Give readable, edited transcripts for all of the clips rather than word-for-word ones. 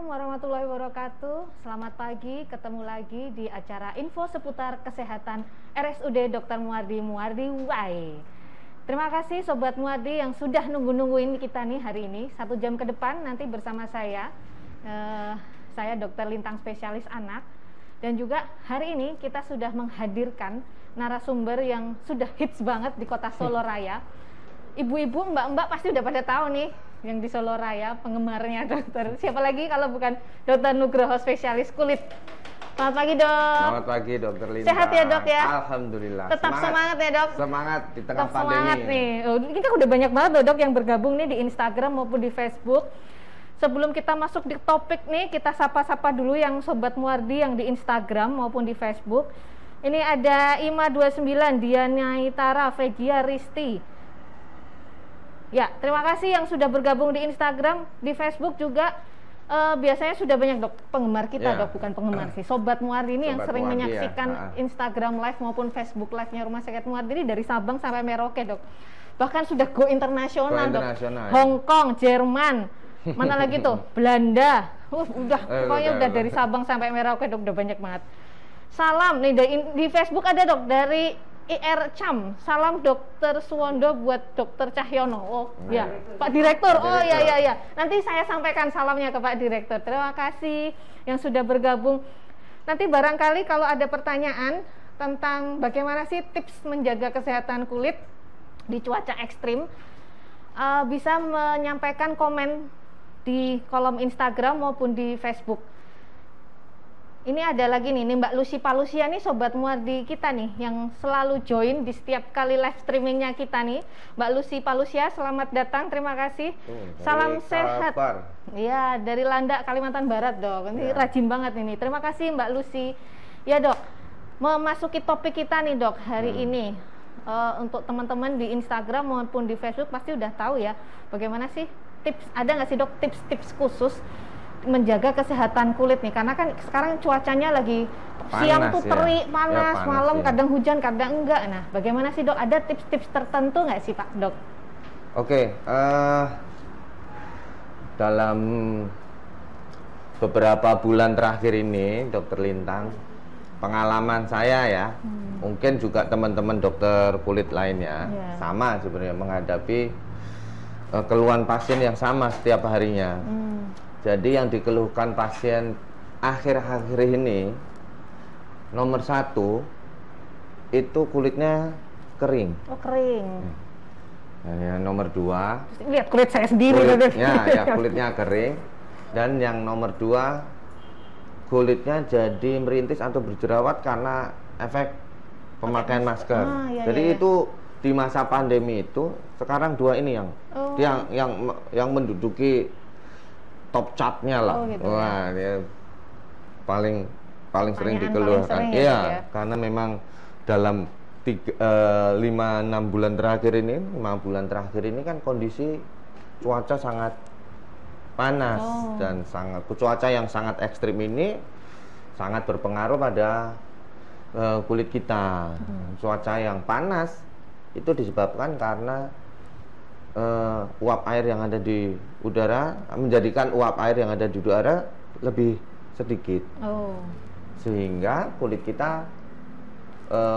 Assalamualaikum warahmatullahi wabarakatuh. Selamat pagi, ketemu lagi di acara info seputar kesehatan RSUD Dr. Muardi Muardi. Terima kasih Sobat Muardi yang sudah nungguin kita nih hari ini. 1 jam ke depan nanti bersama saya Dr. Lintang spesialis anak. Dan juga hari ini kita sudah menghadirkan narasumber yang sudah hits banget di kota Solo Raya. Ibu-ibu, mbak-mbak pasti udah pada tahu nih yang di Solo Raya, penggemarnya dokter. Siapa lagi kalau bukan Dr. Nugroho spesialis kulit. Selamat pagi dok. Selamat pagi dokter Lintang. Sehat ya dok ya? Alhamdulillah. Tetap semangat ya dok? Semangat di tengah Tetap pandemi. Semangat nih. Kita udah banyak banget loh dok yang bergabung nih di Instagram maupun di Facebook. Sebelum kita masuk di topik nih, kita sapa-sapa dulu yang Sobat Muardi yang di Instagram maupun di Facebook. Ini ada Ima29, Diana Itara, Vegia Risti. Ya, terima kasih yang sudah bergabung di Instagram, di Facebook juga. Biasanya sudah banyak dok penggemar kita dok, bukan penggemar sih. Sobat Muardi ini yang sering menyaksikan Instagram live maupun Facebook live-nya Rumah Sakit Muardi ini dari Sabang sampai Merauke dok. Bahkan sudah go internasional dok. Hong Kong, Jerman, mana lagi tuh? Belanda. Pokoknya udah dari Sabang sampai Merauke dok, udah banyak banget. Salam nih di Facebook ada dok dari IR Cam, salam Dokter Suwondo buat Dokter Cahyono. Oh ya, Pak Direktur. Oh ya. Nanti saya sampaikan salamnya ke Pak Direktur. Terima kasih yang sudah bergabung. Nanti barangkali kalau ada pertanyaan tentang bagaimana sih tips menjaga kesehatan kulit di cuaca ekstrim, bisa menyampaikan komen di kolom Instagram maupun di Facebook. Ini ada lagi nih Mbak Lucy Palusia nih Sobat Muardi kita nih yang selalu join di setiap kali live streamingnya kita nih. Mbak Lucy Palusia, selamat datang, terima kasih. Salam sehat. Iya, dari Landak, Kalimantan Barat dok. Ini rajin banget ini. Terima kasih Mbak Lucy. Ya dok, memasuki topik kita nih dok hari ini. Untuk teman-teman di Instagram maupun di Facebook pasti udah tahu ya bagaimana sih tips, ada nggak sih dok tips-tips khusus menjaga kesehatan kulit nih, karena kan sekarang cuacanya lagi panas, siang tuh terik, panas, malam kadang hujan, kadang enggak. Nah, bagaimana sih dok? Ada tips-tips tertentu nggak sih Pak dok? Oke, dalam beberapa bulan terakhir ini, Dokter Lintang, pengalaman saya ya, mungkin juga teman-teman dokter kulit lainnya sama sebenarnya menghadapi keluhan pasien yang sama setiap harinya. Jadi yang dikeluhkan pasien akhir-akhir ini nomor 1 itu kulitnya kering. Oh kering. Nah, yang nomor 2, lihat kulit saya sendiri. Kulitnya kering. Dan yang nomor 2, kulitnya jadi merintis atau berjerawat karena efek pemakaian masker. Jadi itu di masa pandemi itu sekarang 2 ini yang menduduki top chartnya lah. Wah, dia paling sering dikeluhkan. Iya, karena memang dalam 5-6 bulan terakhir ini, 5 bulan terakhir ini kan kondisi cuaca sangat panas dan cuaca yang sangat ekstrim ini sangat berpengaruh pada kulit kita. Cuaca yang panas itu disebabkan karena uap air yang ada di udara menjadikan uap air yang ada di udara lebih sedikit, sehingga kulit kita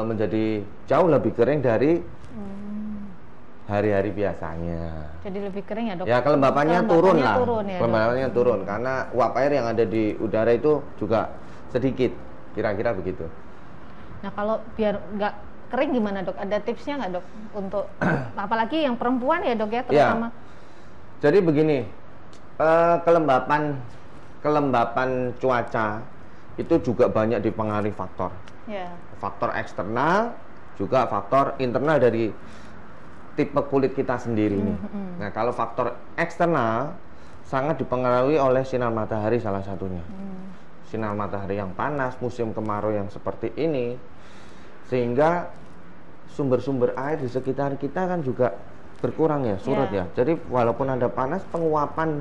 menjadi jauh lebih kering dari hari-hari biasanya. Jadi lebih kering ya dok? Ya kelembapannya turun lah, kelembapannya turun karena uap air yang ada di udara itu juga sedikit, kira-kira begitu. Nah kalau biar nggak kering gimana dok? Ada tipsnya nggak dok untuk apalagi yang perempuan ya dok ya terutama? Jadi begini, kelembapan cuaca itu juga banyak dipengaruhi faktor. Faktor eksternal juga faktor internal dari tipe kulit kita sendiri nih. Nah kalau faktor eksternal sangat dipengaruhi oleh sinar matahari salah satunya. Sinar matahari yang panas, musim kemarau yang seperti ini, sehingga sumber-sumber air di sekitar kita kan juga berkurang ya, surut ya. Jadi walaupun ada panas, penguapan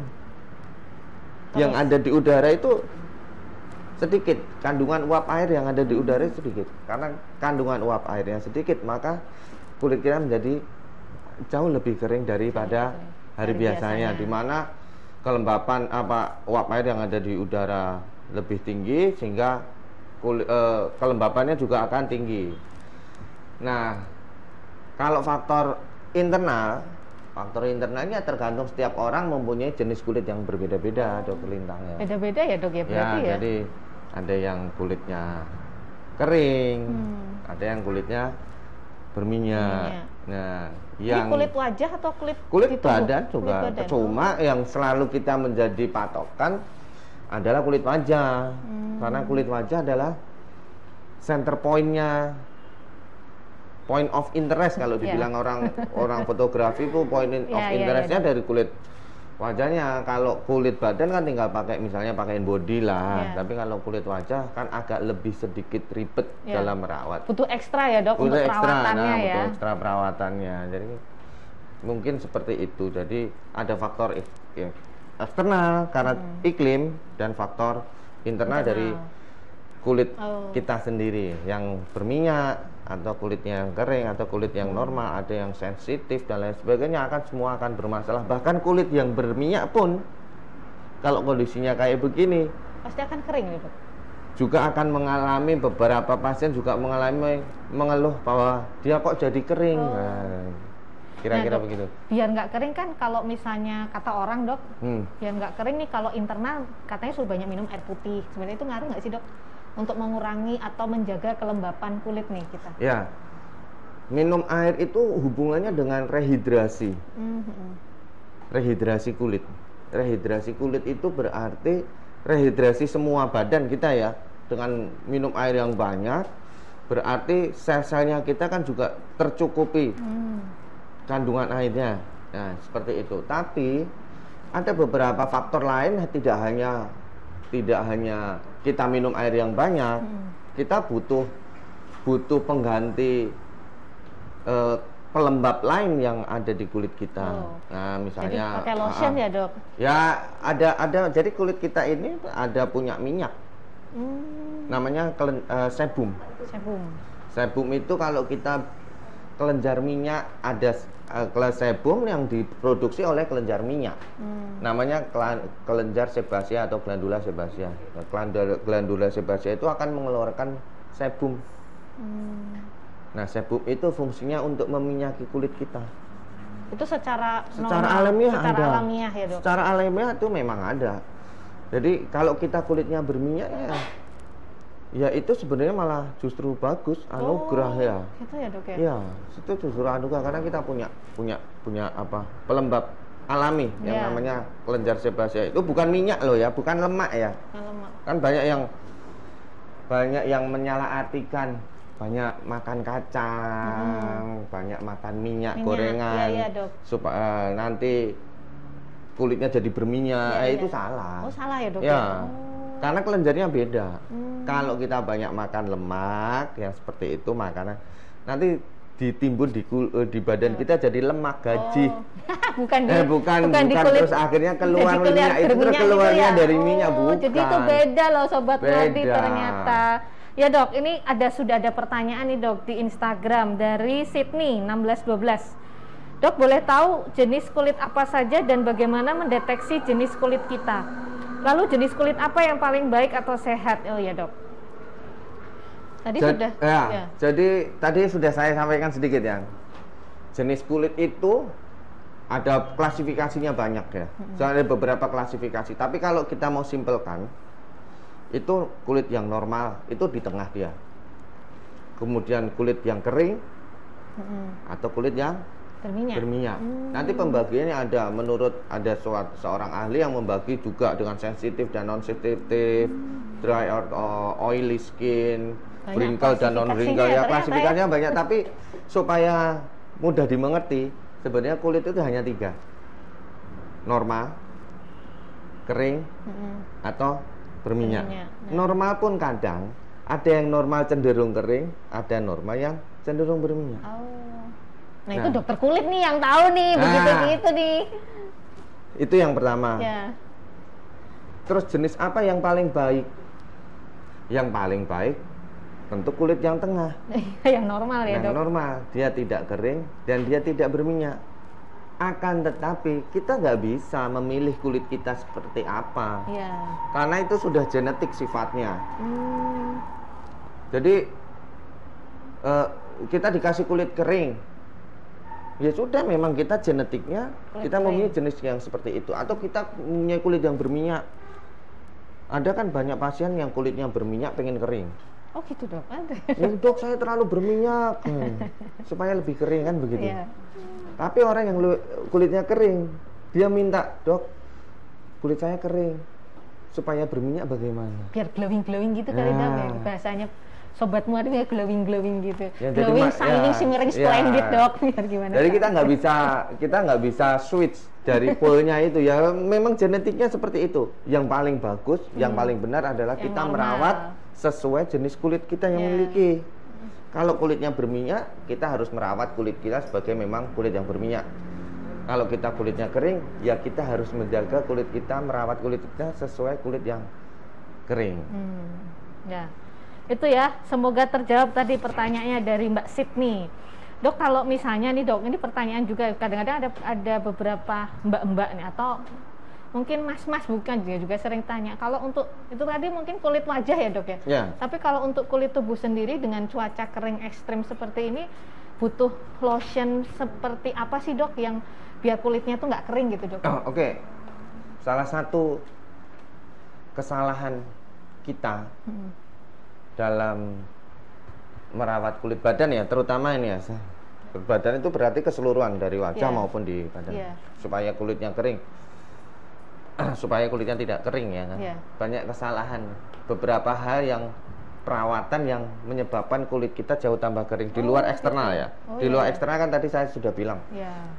yang ada di udara itu sedikit. Kandungan uap air yang ada di udara sedikit. Karena kandungan uap airnya sedikit, maka kulit kita menjadi jauh lebih kering daripada hari biasanya. Dimana kelembapan uap air yang ada di udara lebih tinggi, sehingga kelembapannya juga akan tinggi. Nah, kalau faktor internalnya tergantung setiap orang mempunyai jenis kulit yang berbeda-beda, Dokter Lintang ya. Beda-beda ya, Dok, ya berarti ya. Jadi ada yang kulitnya kering, ada yang kulitnya berminyak. Nah, yang ini kulit wajah atau kulit badan juga. Cuma yang selalu kita menjadi patokan adalah kulit wajah. Karena kulit wajah adalah center point-nya, point of interest kalau dibilang orang fotografi itu point of interestnya dari kulit wajahnya. Kalau kulit badan kan tinggal misalnya pakaiin body lah, tapi kalau kulit wajah kan agak lebih sedikit ribet dalam merawat. Butuh ekstra ya, Dok, untuk perawatannya ya. Butuh ekstra perawatannya. Jadi mungkin seperti itu. Jadi ada faktor eksternal karena iklim dan faktor internal dari kulit kita sendiri yang berminyak, atau kulitnya yang kering, atau kulit yang normal, ada yang sensitif dan lain sebagainya, semua akan bermasalah. Bahkan kulit yang berminyak pun kalau kondisinya kayak begini pasti akan kering ya, Dok. Juga akan mengalami, beberapa pasien juga mengeluh bahwa dia kok jadi kering. Kira-kira begitu. Biar nggak kering kan, kalau misalnya kata orang, Dok, biar nggak kering nih, kalau internal katanya suruh banyak minum air putih. Sebenarnya itu ngaruh nggak sih, Dok, untuk mengurangi atau menjaga kelembapan kulit nih kita? Ya, minum air itu hubungannya dengan rehidrasi. Rehidrasi kulit. Rehidrasi kulit itu berarti rehidrasi semua badan kita ya. Dengan minum air yang banyak, berarti sel-selnya kita kan juga tercukupi kandungan airnya. Nah, seperti itu. Tapi ada beberapa faktor lain, tidak hanya kita minum air yang banyak, kita butuh pengganti pelembab lain yang ada di kulit kita. Nah, misalnya jadi pakai lotion ya, Dok? Ya, ada. Jadi kulit kita ini ada punya minyak. Namanya sebum. Sebum itu kalau kita kelenjar minyak, ada sebum yang diproduksi oleh kelenjar minyak. Namanya kelenjar sebasia atau glandula sebasia. Glandula sebasia itu akan mengeluarkan sebum. Nah, sebum itu fungsinya untuk meminyaki kulit kita. Itu secara alamiah ya, Dok? Secara alamiah itu memang ada. Jadi kalau kita kulitnya berminyak ya itu sebenarnya malah justru bagus, anugerah ya. Itu ya, Dok ya? Ya, itu justru anugerah karena kita punya pelembab alami yang namanya kelenjar sebasia. Itu bukan minyak loh ya, bukan lemak ya. Kan banyak yang menyalahartikan, banyak makan kacang, banyak makan minyak gorengan, supaya nanti kulitnya jadi berminyak. Itu salah. Oh, salah ya, Dok? Ya. Karena kelenjarnya beda. Kalau kita banyak makan lemak yang seperti itu, makanan nanti ditimbun di badan kita jadi lemak gaji. bukan di kulit. Terus akhirnya keluar minyak itu keluarnya dari minyak, bukan. Jadi itu beda loh, Sobat Muardi ternyata. Ya, Dok, ini sudah ada pertanyaan nih, Dok, di Instagram dari Sydney 1612. Dok, boleh tahu jenis kulit apa saja dan bagaimana mendeteksi jenis kulit kita? Lalu jenis kulit apa yang paling baik atau sehat? Oh ya, Dok. Jadi tadi sudah saya sampaikan sedikit ya. Jenis kulit itu ada klasifikasinya banyak ya. Ada beberapa klasifikasi. Tapi kalau kita mau simpelkan, itu kulit yang normal itu di tengah dia. Kemudian kulit yang kering atau kulit yang berminyak. Nanti pembagiannya ada seorang ahli yang membagi juga dengan sensitif dan non sensitif, dry or oily skin, wrinkle dan non wrinkle ya. Klasifikasinya banyak, tapi supaya mudah dimengerti, sebenarnya kulit itu hanya 3. Normal, kering, atau berminyak. Normal pun kadang ada yang normal cenderung kering, ada normal yang cenderung berminyak. Nah, itu dokter kulit nih yang tahu nih, begitu nih. Itu yang pertama. Ya. Terus jenis apa yang paling baik? Yang paling baik tentu kulit yang tengah. Yang normal ya, Dok? Yang normal, dia tidak kering dan dia tidak berminyak. Akan tetapi kita nggak bisa memilih kulit kita seperti apa, karena itu sudah genetik sifatnya. Jadi kita dikasih kulit kering, ya sudah, memang kita genetiknya kita mempunyai jenis yang seperti itu, atau kita mempunyai kulit yang berminyak. Ada kan banyak pasien yang kulitnya berminyak pengen kering. Oh gitu dok, ada. Ya dok, saya terlalu berminyak, supaya lebih kering kan begitu. Tapi orang yang kulitnya kering, dia minta, dok, kulit saya kering, supaya berminyak bagaimana? Biar glowing gitu kali dok ya, bahasanya Sobat Muardi ya, glowing gitu. Ya, glowing, shining, shimmering, splendid dok. Biar gimana? Jadi kita nggak bisa switch dari polnya itu ya, memang genetiknya seperti itu. Yang paling bagus, yang paling benar adalah yang kita normal merawat sesuai jenis kulit kita yang memiliki. Kalau kulitnya berminyak, kita harus merawat kulit kita sebagai memang kulit yang berminyak. Kalau kita kulitnya kering, ya kita harus menjaga kulit kita, merawat kulit kita sesuai kulit yang kering. Ya, itu ya. Semoga terjawab tadi pertanyaannya dari Mbak Sydney. Dok, kalau misalnya nih dok, ini pertanyaan juga kadang-kadang ada beberapa mbak-mbak nih atau mungkin mas-mas bukan juga sering tanya, kalau untuk itu tadi mungkin kulit wajah ya dok ya. Tapi kalau untuk kulit tubuh sendiri dengan cuaca kering ekstrim seperti ini, butuh lotion seperti apa sih dok yang biar kulitnya tuh nggak kering gitu dok? Oke. Salah satu kesalahan kita dalam merawat kulit badan ya, terutama ini ya, badan itu berarti keseluruhan dari wajah maupun di badan, supaya kulitnya kering. Supaya kulitnya tidak kering ya kan? Banyak kesalahan, beberapa hal yang perawatan yang menyebabkan kulit kita jauh tambah kering di luar eksternal ya. Di luar eksternal kan tadi saya sudah bilang,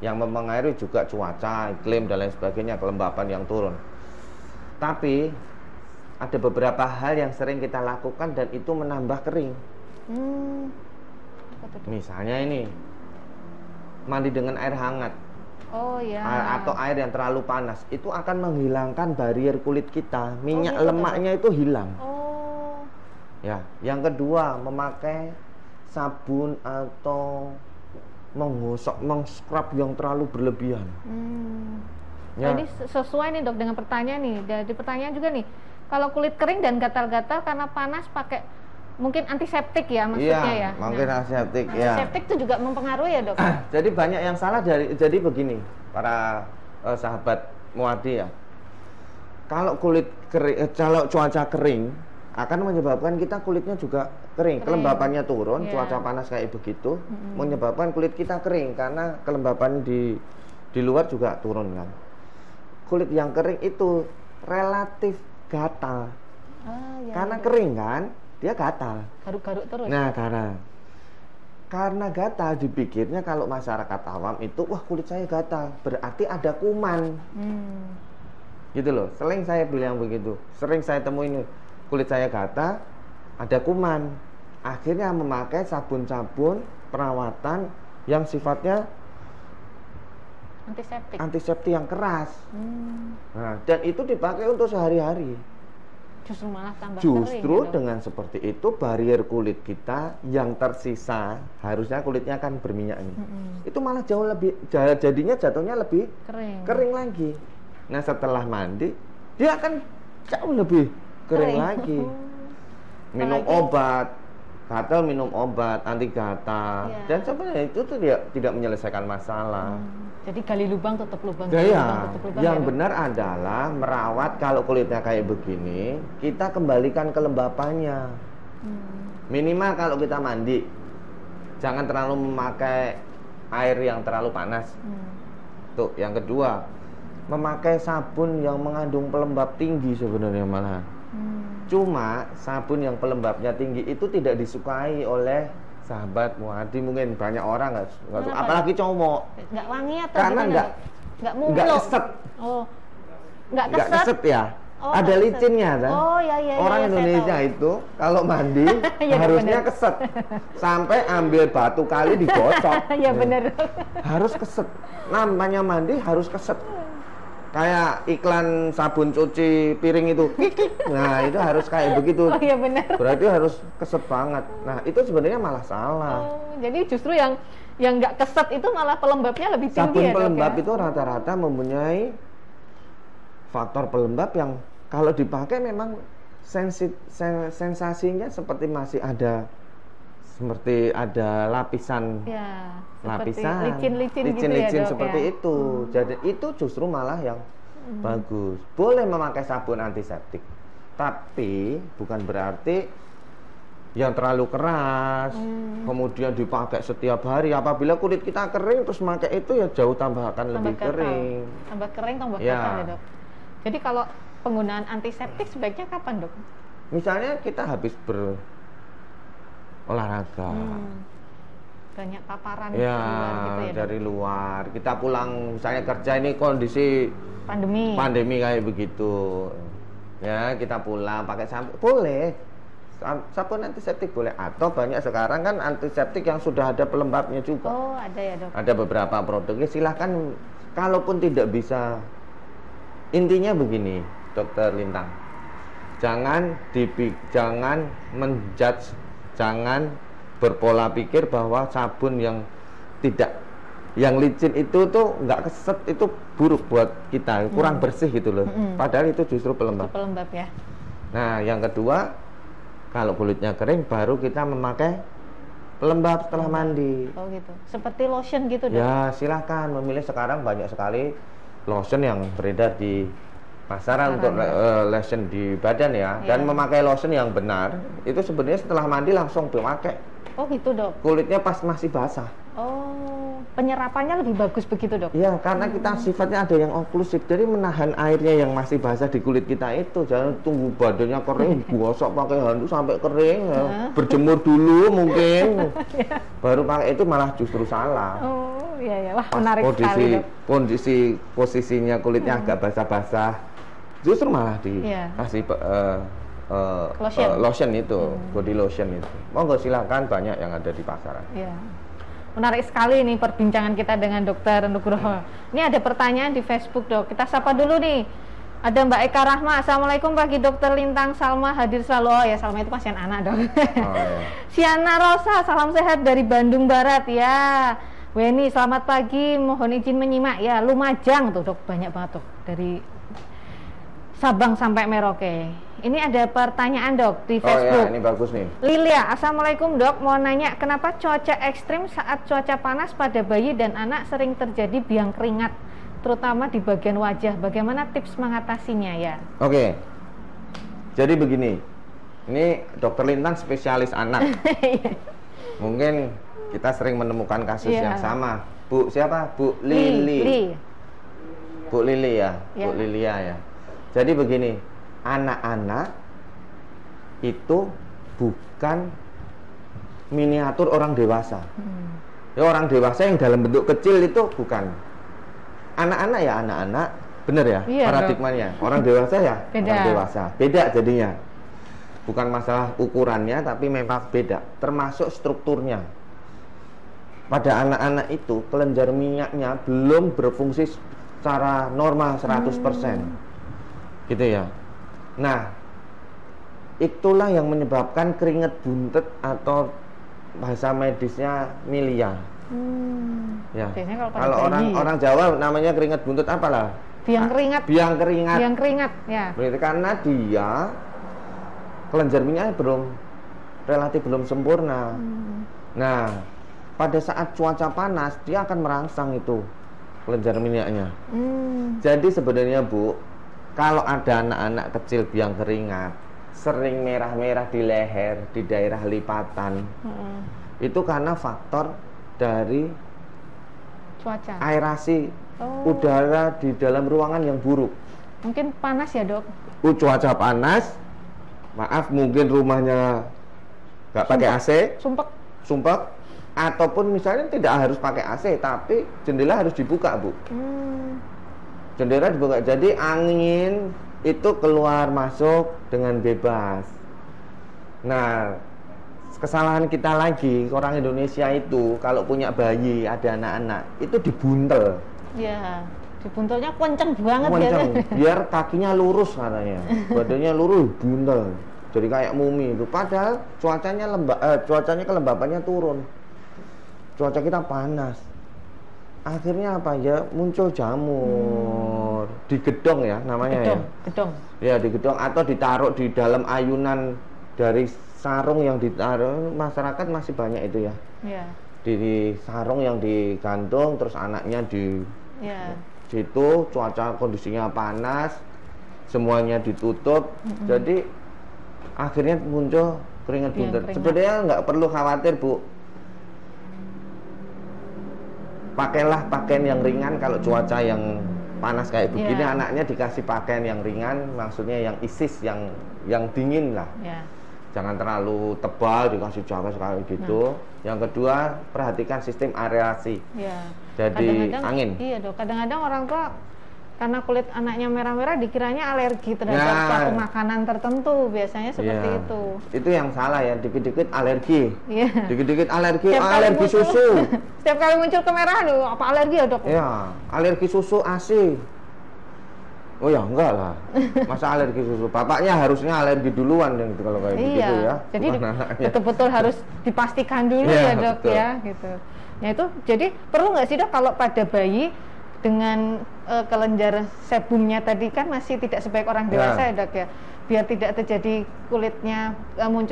yang mempengaruhi juga cuaca, iklim dan lain sebagainya, kelembapan yang turun. Tapi ada beberapa hal yang sering kita lakukan dan itu menambah kering. Misalnya ini, mandi dengan air hangat. Atau air yang terlalu panas, itu akan menghilangkan barrier kulit kita, minyak lemaknya itu hilang. Ya, yang kedua, memakai sabun atau menggosok, mengscrub yang terlalu berlebihan. Jadi sesuai nih dok dengan pertanyaan nih, dari pertanyaan juga nih, kalau kulit kering dan gatal-gatal karena panas pakai mungkin antiseptik ya maksudnya ya. Mungkin antiseptik ya. Antiseptik itu juga mempengaruhi ya dok. Jadi banyak yang salah jadi begini para sahabat Muardi ya. Kalau kulit kering, kalau cuaca kering akan menyebabkan kita kulitnya juga kering. Kelembapannya turun, cuaca panas kayak begitu menyebabkan kulit kita kering karena kelembapan di luar juga turun kan. Kulit yang kering itu relatif gatal. Karena kering kan, dia gatal, garuk-garuk terus. Nah, karena gatal, dipikirnya kalau masyarakat awam itu, wah kulit saya gatal, berarti ada kuman. Gitu loh, sering saya bilang begitu, sering saya temuin kulit saya gatal, ada kuman. Akhirnya memakai sabun-sabun perawatan yang sifatnya antiseptik yang keras. Nah, dan itu dipakai untuk sehari-hari. Justru malah tambah kering, gitu. Dengan seperti itu barrier kulit kita yang tersisa, harusnya kulitnya kan berminyak ini, itu malah jauh lebih, jadinya jatuhnya lebih kering lagi. Nah setelah mandi dia akan jauh lebih kering lagi. Minum obat gatal, minum obat anti gatal, dan sebenarnya itu tuh tidak menyelesaikan masalah. Jadi gali lubang tutup lubang. Yang benar adalah merawat. Kalau kulitnya kayak begini, kita kembalikan kelembapannya. Minimal kalau kita mandi, jangan terlalu memakai air yang terlalu panas. Tuh, yang kedua, memakai sabun yang mengandung pelembab tinggi sebenarnya malahan. Cuma sabun yang pelembabnya tinggi itu tidak disukai oleh sahabat Muardi, mungkin banyak orang nggak suka, apalagi cowok. Nggak wangi atau karena nggak keset. Nggak keset ya. Ada licinnya kan. Orang Indonesia itu kalau mandi harusnya keset. Sampai ambil batu kali digocok. Benar. Harus keset. Namanya mandi harus keset. Kayak iklan sabun cuci piring itu. Nah, itu harus kayak begitu. Benar. Berarti harus keset banget. Nah, itu sebenarnya malah salah. Jadi justru yang yang nggak keset itu malah pelembabnya lebih tinggi. Sabun ya, pelembab Dok, ya? itu rata-rata mempunyai faktor pelembab yang kalau dipakai memang sensasinya seperti masih ada, seperti ada lapisan, ya, lapisan licin-licin gitu licin-licin ya, Dok, seperti ya? itu. Jadi itu justru malah yang bagus. Boleh memakai sabun antiseptik, tapi bukan berarti yang terlalu keras, kemudian dipakai setiap hari. Apabila kulit kita kering terus pakai itu ya jauh tambah lebih kering. Tambah kering, tambah gatal ya, Dok. Jadi kalau penggunaan antiseptik sebaiknya kapan, Dok? Misalnya kita habis berolahraga, banyak paparan ya, luar gitu ya, dari luar. Kita pulang misalnya kerja, ini kondisi pandemi kayak begitu. Ya, kita pulang pakai sabun boleh. Sabun antiseptik boleh, atau banyak sekarang kan antiseptik yang sudah ada pelembabnya juga. Oh, ada ya, Dok. Ada beberapa produknya, silahkan. Kalaupun tidak bisa, intinya begini, Dokter Lintang, jangan menjudge, jangan berpola pikir bahwa sabun yang licin itu tuh nggak keset, itu buruk buat kita, kurang bersih gitu loh. Padahal itu justru pelembab. Itu pelembab ya. Nah, yang kedua, kalau kulitnya kering baru kita memakai pelembab setelah mandi. Oh gitu. Seperti lotion gitu, Dok. Ya, silahkan memilih. Sekarang banyak sekali lotion yang beredar di pasaran untuk lotion di badan ya. Dan memakai lotion yang benar itu sebenarnya setelah mandi langsung dipakai. Oh gitu, Dok. Kulitnya pas masih basah. Oh, penyerapannya lebih bagus begitu, Dok? Iya, karena kita sifatnya ada yang oklusif, jadi menahan airnya yang masih basah di kulit kita itu. Jangan tunggu badannya kering, gosok pakai handuk sampai kering, ya. Berjemur dulu mungkin, baru pakai itu malah justru salah. Oh, iya ya, wah menarik sekali, Dok. Posisinya kulitnya agak basah-basah, justru malah dikasih lotion itu, body lotion itu. Monggo silakan, banyak yang ada di pasaran. Iya. Menarik sekali nih perbincangan kita dengan Dokter Nugroho. Ini ada pertanyaan di Facebook, Dok. Kita sapa dulu nih. Ada Mbak Eka Rahma. Assalamualaikum pagi Dokter Lintang. Salma hadir selalu. Oh ya, Salma itu pasien anak, Dok. Oh, iya. Siana Rosa, salam sehat dari Bandung Barat ya. Weni, selamat pagi. Mohon izin menyimak ya. Lumajang tuh, Dok. Banyak banget, Dok. Dari Sabang sampai Merauke. Ini ada pertanyaan, Dok, di Facebook. Oh ya, ini bagus nih. Lilia, Assalamualaikum, Dok. Mau nanya, kenapa cuaca ekstrim saat cuaca panas pada bayi dan anak sering terjadi biang keringat, terutama di bagian wajah? Bagaimana tips mengatasinya ya? Oke. Jadi begini. Ini Dokter Lintang spesialis anak. Mungkin kita sering menemukan kasus yang sama. Bu siapa? Bu Lili. Bu Lili ya. Bu Lilia ya. Jadi begini, anak-anak itu bukan miniatur orang dewasa. Ya, orang dewasa yang dalam bentuk kecil itu bukan. Anak-anak ya anak-anak, bener ya, paradigmanya. Orang dewasa ya orang dewasa. Beda jadinya. Bukan masalah ukurannya, tapi memang beda. Termasuk strukturnya. Pada anak-anak itu kelenjar minyaknya belum berfungsi secara normal 100%. Gitu ya. Nah, itulah yang menyebabkan keringat buntet atau bahasa medisnya milia. Ya. Kalau orang Jawa namanya keringat buntet apalah? Biang keringat. Biang keringat ya. Berarti karena dia kelenjar minyaknya relatif belum sempurna. Nah, pada saat cuaca panas dia akan merangsang itu kelenjar minyaknya. Jadi sebenarnya, Bu, kalau ada anak-anak kecil biang keringat, sering merah-merah di leher, di daerah lipatan, itu karena faktor dari cuaca, aerasi udara di dalam ruangan yang buruk. Mungkin panas ya, Dok? Cuaca panas, maaf, mungkin rumahnya nggak pakai AC, sumpek, ataupun misalnya tidak harus pakai AC, tapi jendela harus dibuka, Bu. Jendela dibuka, jadi angin itu keluar masuk dengan bebas. Nah, kesalahan kita lagi, orang Indonesia itu kalau punya bayi, ada anak-anak, itu dibuntel. Ya, dibuntelnya kenceng banget ya. Biar kakinya lurus katanya, badannya lurus, buntel. Jadi kayak mumi itu. Padahal cuacanya kelembapannya turun. cuaca kita panas. Akhirnya apa ya, muncul jamur di gedong ya namanya, gedong. Ya di gedong, atau ditaruh di dalam ayunan dari sarung yang ditaruh. Masyarakat masih banyak itu ya, di sarung yang digantung, terus anaknya di situ, cuaca kondisinya panas, semuanya ditutup, jadi akhirnya muncul keringat buntet. Sebenarnya nggak perlu khawatir, Bu. Pakailah pakaian yang ringan. Kalau cuaca yang panas kayak begini, anaknya dikasih pakaian yang ringan, maksudnya yang isis, yang dingin lah. Jangan terlalu tebal, dikasih jaket sekali gitu. Yang kedua, perhatikan sistem aerasi. Jadi angin. Iya dok, kadang-kadang orang tua karena kulit anaknya merah-merah dikiranya alergi terhadap suatu makanan tertentu, biasanya seperti itu. Itu yang salah ya, dikit-dikit alergi. Dikit-dikit alergi, alergi susu. Setiap kali muncul kemerahan, apa alergi ya dok? Iya, alergi susu ASI. Oh ya enggak lah, masa alergi susu? Bapaknya harusnya alergi duluan gitu kalau kayak begitu ya. Jadi betul-betul harus dipastikan dulu ya dok, betul. Ya gitu. Nah itu, jadi perlu nggak sih dok kalau pada bayi dengan kelenjar sebumnya tadi kan masih tidak sebaik orang dewasa ya dok ya, biar tidak terjadi kulitnya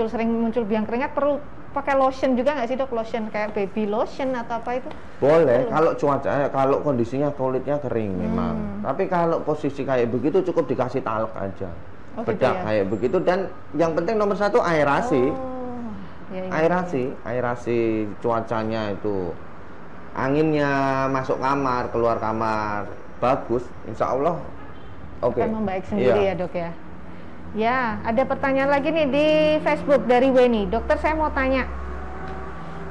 sering muncul biang keringat, perlu pakai lotion juga nggak sih dok, lotion kayak baby lotion atau apa itu? Boleh, kalau cuaca, kalau kondisinya kulitnya kering memang, tapi kalau posisi kayak begitu cukup dikasih talc aja, bedak kayak begitu. Dan yang penting nomor satu aerasi. Aerasi cuacanya itu, anginnya masuk kamar, keluar kamar bagus, insya Allah akan membaik sendiri ya dok ya. Ya, ada pertanyaan lagi nih di Facebook dari Weni. Dokter, saya mau tanya,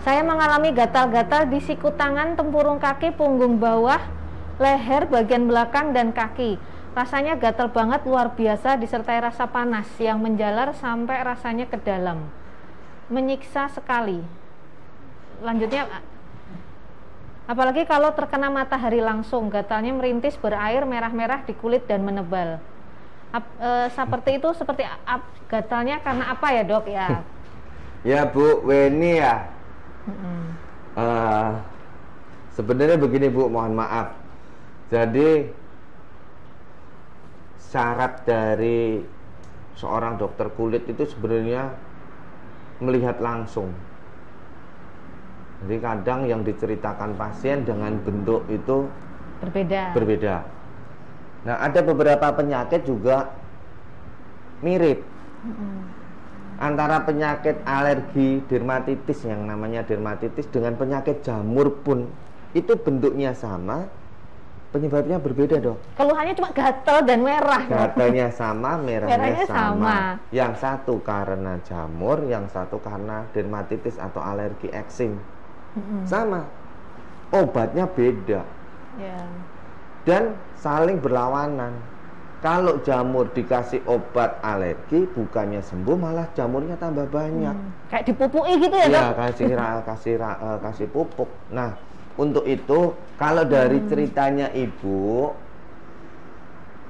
saya mengalami gatal-gatal di siku tangan, tempurung kaki, punggung bawah, leher, bagian belakang, dan kaki. Rasanya gatal banget, luar biasa, disertai rasa panas yang menjalar sampai rasanya ke dalam, menyiksa sekali. Lanjutnya, apalagi kalau terkena matahari langsung, gatalnya merintis, berair, merah-merah di kulit dan menebal. Seperti itu, seperti gatalnya karena apa ya dok ya? Ya Bu Weni ya. Sebenarnya begini Bu, mohon maaf. Jadi syarat dari seorang dokter kulit itu sebenarnya melihat langsung. Jadi kadang yang diceritakan pasien dengan bentuk itu berbeda. Nah, ada beberapa penyakit juga mirip. Antara penyakit alergi dermatitis, yang namanya dermatitis, dengan penyakit jamur pun itu bentuknya sama, penyebabnya berbeda dok. Keluhannya cuma gatal dan merah. Gatalnya sama, merahnya sama. Yang satu karena jamur, yang satu karena dermatitis atau alergi eksim. Sama, obatnya beda. Dan saling berlawanan. Kalau jamur dikasih obat alergi, bukannya sembuh, malah jamurnya tambah banyak. Kayak dipupui gitu ya dok? Iya, kasih pupuk. Nah, untuk itu kalau dari ceritanya ibu,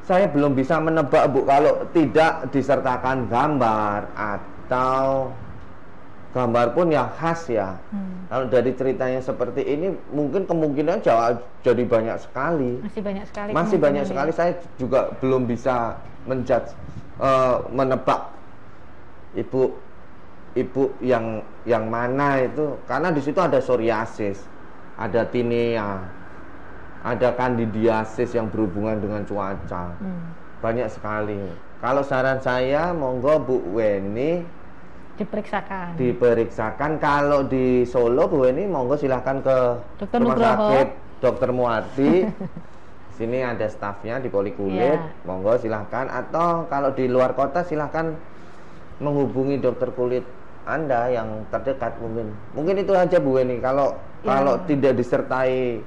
saya belum bisa menebak Bu, kalau tidak disertakan gambar atau gambar pun ya khas ya. Kalau dari ceritanya seperti ini, mungkin kemungkinan jadi banyak sekali. Masih banyak sekali. Saya juga belum bisa menebak ibu yang mana itu, karena di situ ada psoriasis, ada tinea, ada candidiasis yang berhubungan dengan cuaca. Banyak sekali. Kalau saran saya, monggo Bu Weni diperiksakan. Kalau di Solo Bu Weni, monggo silahkan ke rumah sakit Dr. Muardi. Sini ada stafnya di Polikulit. Monggo silahkan. Atau kalau di luar kota silahkan menghubungi dokter kulit Anda yang terdekat. Mungkin itu aja Bu Weni. Kalau tidak disertai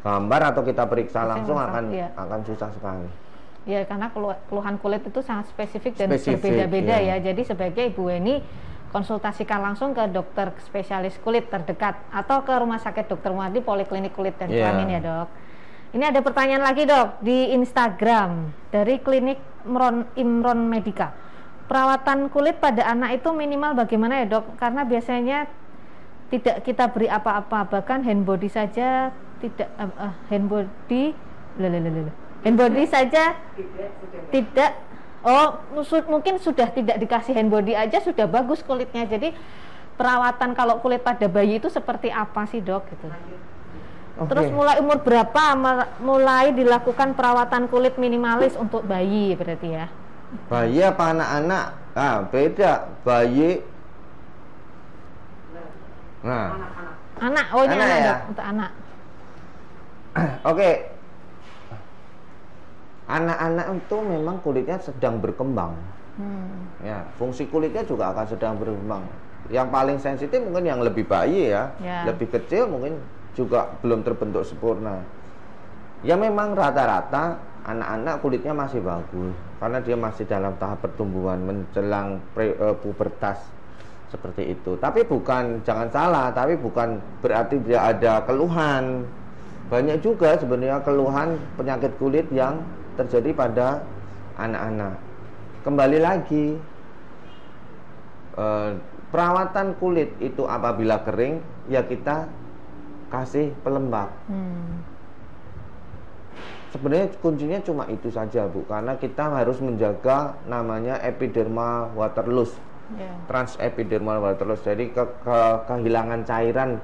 gambar atau kita periksa langsung akan susah sekali. Ya, karena keluhan kulit itu sangat spesifik dan berbeda-beda ya. Jadi sebaiknya Ibu Weni konsultasikan langsung ke dokter spesialis kulit terdekat atau ke rumah sakit Dr. Muardi, Poliklinik Kulit dan Kelamin ya dok. Ini ada pertanyaan lagi dok di Instagram dari klinik Imron Medica. Perawatan kulit pada anak itu minimal bagaimana ya dok? Karena biasanya tidak kita beri apa-apa, bahkan hand body saja tidak hand body saja tidak. Oh, mungkin sudah tidak dikasih hand body aja sudah bagus kulitnya. Jadi perawatan kalau kulit pada bayi itu seperti apa sih, Dok? Gitu. Okay. Terus mulai umur berapa mulai dilakukan perawatan kulit minimalis untuk bayi berarti ya? Bayi apa anak-anak? Ah, beda. Bayi. Nah, anak. Oh, ini anak ya? Untuk anak. Oke. Anak-anak itu memang kulitnya sedang berkembang. Ya, fungsi kulitnya juga akan sedang berkembang. Yang paling sensitif mungkin yang lebih bayi ya. Lebih kecil mungkin juga belum terbentuk sempurna. Ya memang rata-rata anak-anak kulitnya masih bagus karena dia masih dalam tahap pertumbuhan menjelang pubertas seperti itu. Tapi bukan, jangan salah, tapi bukan berarti dia ada keluhan. Banyak juga sebenarnya keluhan penyakit kulit yang terjadi pada anak-anak. Kembali lagi, perawatan kulit itu apabila kering ya kita kasih pelembab. Sebenarnya kuncinya cuma itu saja, Bu, karena kita harus menjaga namanya epidermal water loss, transepidermal water loss. Jadi kehilangan cairan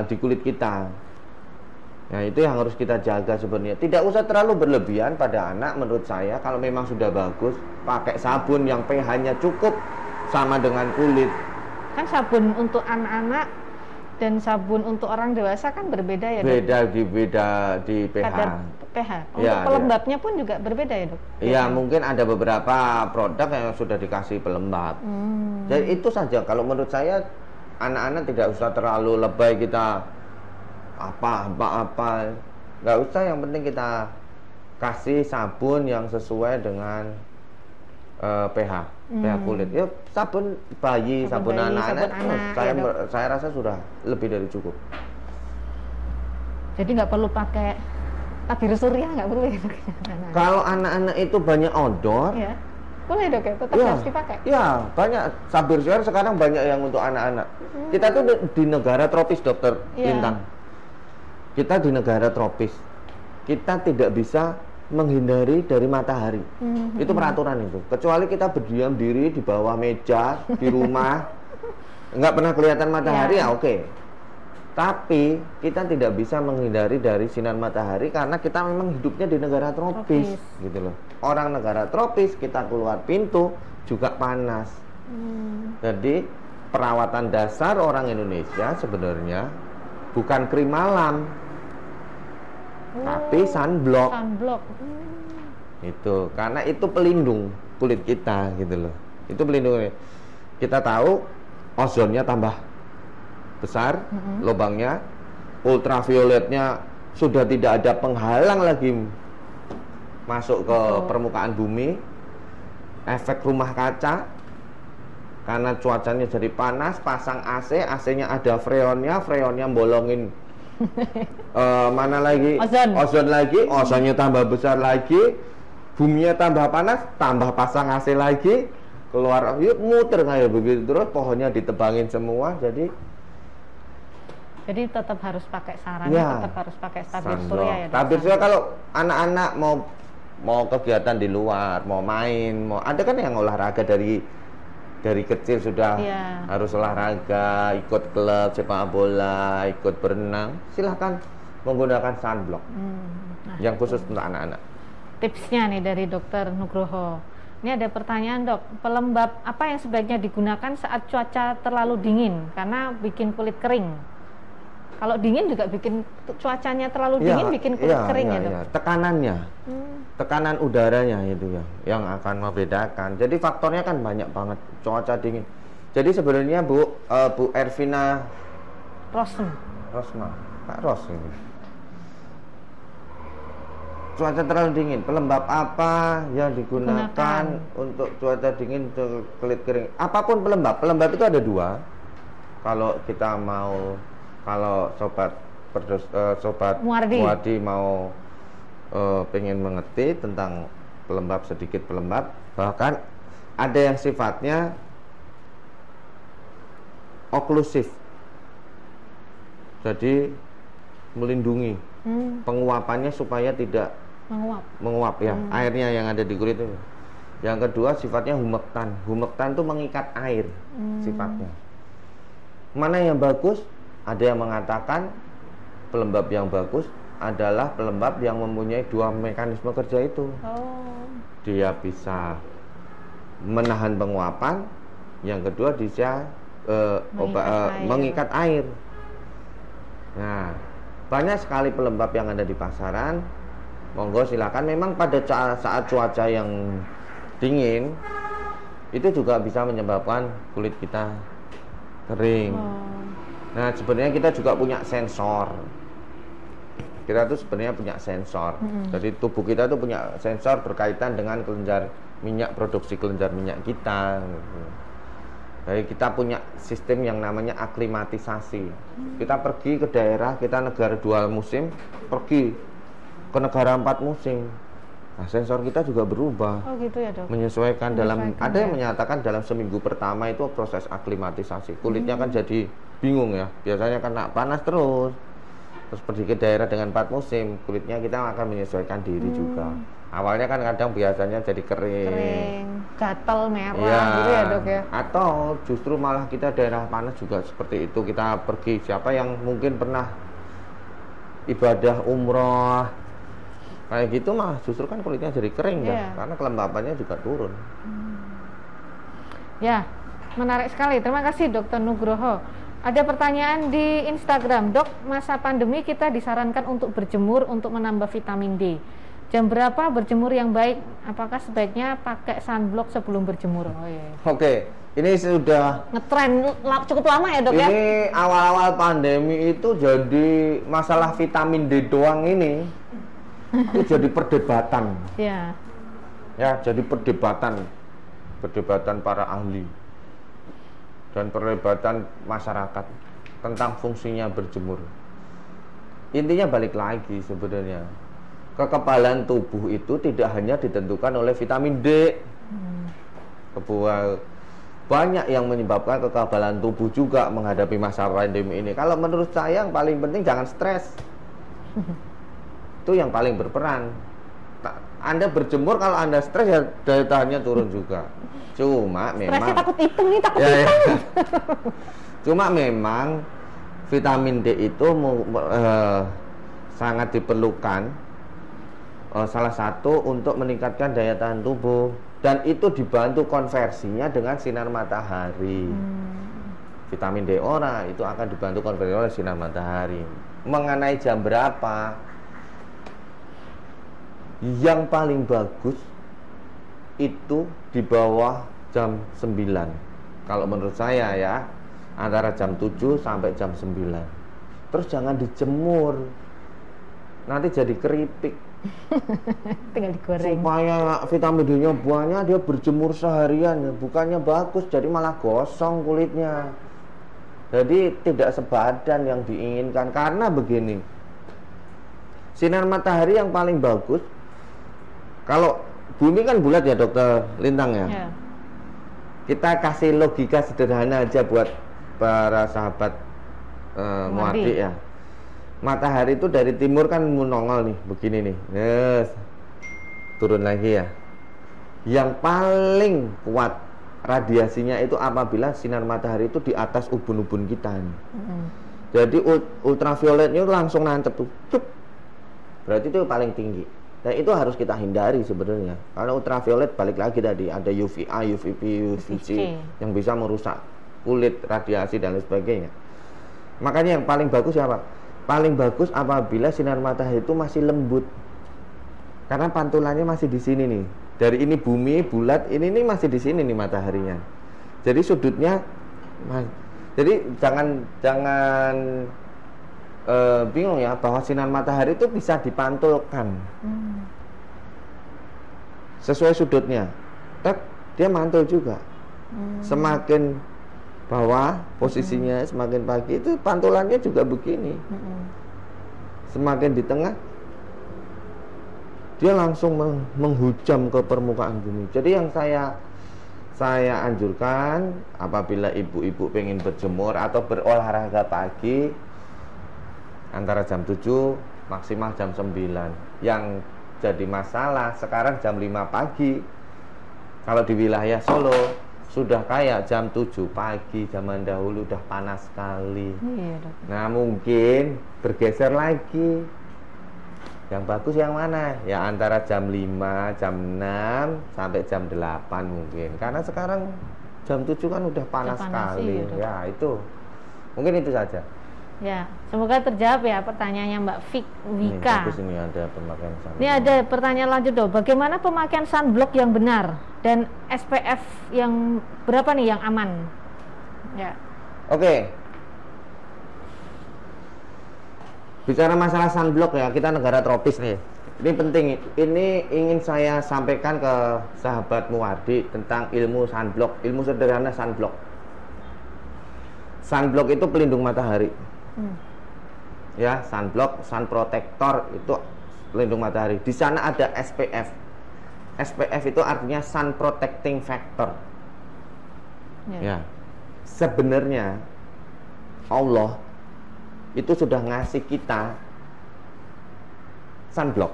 di kulit kita. Nah, itu yang harus kita jaga sebenarnya. Tidak usah terlalu berlebihan pada anak menurut saya. Kalau memang sudah bagus, pakai sabun yang pH-nya cukup sama dengan kulit. Kan sabun untuk anak-anak dan sabun untuk orang dewasa kan berbeda ya, Dok? Beda di pH. Kadar pH. Untuk pelembabnya pun juga berbeda ya, Dok? Iya, mungkin ada beberapa produk yang sudah dikasih pelembab. Jadi itu saja. Kalau menurut saya anak-anak tidak usah terlalu lebay kita apa. Nggak usah, yang penting kita kasih sabun yang sesuai dengan pH kulit. Ya sabun bayi, sabun anak-anak, saya rasa sudah lebih dari cukup. Jadi nggak perlu pakai tabir surya, nggak perlu ya? Kalau anak-anak itu banyak odor, ya boleh, Dok, ya? Tetap harus dipakai. Ya, banyak tabir surya sekarang banyak yang untuk anak-anak. Kita tuh di negara tropis, Dokter Lintang. Kita di negara tropis. Kita tidak bisa menghindari dari matahari. Itu peraturan itu. Kecuali kita berdiam diri di bawah meja di rumah, nggak pernah kelihatan matahari, ya oke. Tapi kita tidak bisa menghindari dari sinar matahari karena kita memang hidupnya di negara tropis. Gitu loh. Orang negara tropis, kita keluar pintu juga panas. Jadi perawatan dasar orang Indonesia sebenarnya bukan krim malam, tapi sunblock. Itu karena itu pelindung kulit kita gitu loh. Itu pelindung. Kita tahu ozonnya tambah besar, lubangnya, ultravioletnya sudah tidak ada penghalang lagi masuk ke permukaan bumi. Efek rumah kaca karena cuacanya jadi panas, pasang AC, AC-nya ada freonnya bolongin mana lagi? Ozon lagi, ozonnya tambah besar lagi, buminya tambah panas, tambah pasang AC lagi, keluar, yuk muter kayak begitu terus, pohonnya ditebangin semua, jadi tetap harus pakai tetap harus pakai tabir surya ya. Tabir surya kalau anak-anak mau kegiatan di luar, mau main, ada kan yang olahraga dari kecil sudah harus olahraga, ikut klub sepak bola, ikut berenang, silahkan menggunakan sunblock yang khusus untuk anak-anak. Tipsnya nih dari Dokter Nugroho. Ini ada pertanyaan, Dok, pelembab apa yang sebaiknya digunakan saat cuaca terlalu dingin karena bikin kulit kering? Kalau dingin juga bikin cuacanya terlalu dingin bikin kulit kering ya, Dok? Tekanannya, tekanan udaranya itu yang akan membedakan. Jadi faktornya kan banyak banget cuaca dingin. Jadi sebenarnya Bu Ervina Rosma, Kak Ros ini. Cuaca terlalu dingin, pelembab apa yang digunakan untuk cuaca dingin untuk kulit kering? Apapun pelembab itu ada dua. Kalau kita mau, kalau sobat Muardi mau pengen mengerti tentang pelembab, sedikit pelembab, bahkan ada yang sifatnya oklusif. Jadi melindungi penguapannya supaya tidak menguap ya, airnya yang ada di kulit itu. Yang kedua sifatnya humektan. Humektan itu mengikat air sifatnya. Mana yang bagus? Ada yang mengatakan pelembab yang bagus adalah pelembab yang mempunyai dua mekanisme kerja itu. Dia bisa menahan penguapan, yang kedua bisa mengikat air. Nah, banyak sekali pelembab yang ada di pasaran. Monggo silakan. Memang pada saat cuaca yang dingin itu juga bisa menyebabkan kulit kita kering. Nah, sebenarnya kita juga punya sensor. Kita tuh sebenarnya punya sensor. Jadi tubuh kita tuh punya sensor berkaitan dengan kelenjar minyak, produksi kelenjar minyak kita. Jadi kita punya sistem yang namanya aklimatisasi. Kita pergi ke daerah, kita negara 2 musim, pergi ke negara 4 musim. Nah, sensor kita juga berubah. Gitu ya, Dok. Menyesuaikan dalam, ada yang menyatakan dalam seminggu pertama itu proses aklimatisasi. Kulitnya kan jadi bingung ya. Biasanya kan panas terus pergi ke daerah dengan 4 musim, kulitnya kita akan menyesuaikan diri juga. Awalnya kan kadang biasanya jadi kering, gatal, merah gitu ya, Dok ya. Atau justru malah kita daerah panas juga seperti itu. Kita pergi, siapa yang mungkin pernah ibadah umroh kayak gitu mah justru kan kulitnya jadi kering ya, karena kelembabannya juga turun. Ya, menarik sekali. Terima kasih Dr. Nugroho. Ada pertanyaan di Instagram, Dok, masa pandemi kita disarankan untuk berjemur untuk menambah vitamin D. Jam berapa berjemur yang baik? Apakah sebaiknya pakai sunblock sebelum berjemur? Oke, ini sudah ngetren cukup lama ya, Dok ya? Ini awal-awal pandemi itu jadi masalah vitamin D doang ini. Itu jadi perdebatan. Ya, jadi perdebatan para ahli dan perdebatan masyarakat tentang fungsinya berjemur. Intinya balik lagi sebenarnya, kekebalan tubuh itu tidak hanya ditentukan oleh vitamin D. Banyak yang menyebabkan kekebalan tubuh juga menghadapi masa pandemi ini. Kalau menurut saya yang paling penting jangan stres. Itu yang paling berperan. Anda berjemur, kalau Anda stres ya daya tahannya turun juga. Cuma memang stresnya takut hitam nih, takut hitam. Cuma memang vitamin D itu sangat diperlukan. Salah satu untuk meningkatkan daya tahan tubuh, dan itu dibantu konversinya dengan sinar matahari. Vitamin D ora itu akan dibantu konversi oleh sinar matahari. Mengenai jam berapa, yang paling bagus itu di bawah jam 9. Kalau menurut saya ya, antara jam 7 sampai jam 9. Terus jangan dijemur, nanti jadi keripik. Tinggal digoreng. Supaya vitamin D-nya buahnya, dia berjemur seharian ya, bukannya bagus, jadi malah gosong kulitnya. Jadi tidak sebadan yang diinginkan. Karena begini, sinar matahari yang paling bagus, kalau bumi kan bulat ya, Dokter Lintang ya. Kita kasih logika sederhana aja buat para sahabat muadik ya. Matahari itu dari timur kan menongol nih, begini nih. Turun lagi ya. Yang paling kuat radiasinya itu apabila sinar matahari itu di atas ubun-ubun kita nih. Jadi ultravioletnya langsung nancep tuh. Berarti itu paling tinggi. Dan itu harus kita hindari sebenarnya. Karena ultraviolet balik lagi tadi, ada UVA, UVB, UVC yang bisa merusak kulit, radiasi dan lain sebagainya. Makanya yang paling bagus apa? Paling bagus apabila sinar matahari itu masih lembut. Karena pantulannya masih di sini nih. Dari ini bumi bulat, ini masih di sini nih mataharinya. Jadi sudutnya, jadi jangan bingung ya, bahwa sinar matahari itu bisa dipantulkan sesuai sudutnya. Dia mantul juga. Semakin bawah posisinya, semakin pagi itu pantulannya juga begini. Semakin di tengah, dia langsung menghujam ke permukaan bumi. Jadi yang saya saya anjurkan apabila ibu-ibu pengen berjemur atau berolahraga pagi antara jam 7 maksimal jam 9. Yang jadi masalah sekarang jam 5 pagi. Kalau di wilayah Solo sudah kayak jam 7 pagi, zaman dahulu udah panas sekali. Nah, mungkin bergeser lagi. Yang bagus yang mana? Ya antara jam 5, jam 6 sampai jam 8 mungkin. Karena sekarang jam 7 kan udah panas sekali. Ya, itu. Mungkin itu saja. Ya, semoga terjawab ya pertanyaannya Mbak Vika. Ini ada pemakaian sunblock. Ini ada pertanyaan lanjut dong. Bagaimana pemakaian sunblock yang benar dan SPF yang berapa nih yang aman? Ya. Oke. Bicara masalah sunblock ya, kita negara tropis nih. Ini penting. Ini ingin saya sampaikan ke sahabat Muwardi tentang ilmu sunblock, ilmu sederhana sunblock. Sunblock itu pelindung matahari. Ya, sunblock, sun protector itu pelindung matahari. Di sana ada SPF. SPF itu artinya sun protecting factor. Ya. Sebenarnya Allah itu sudah ngasih kita sunblock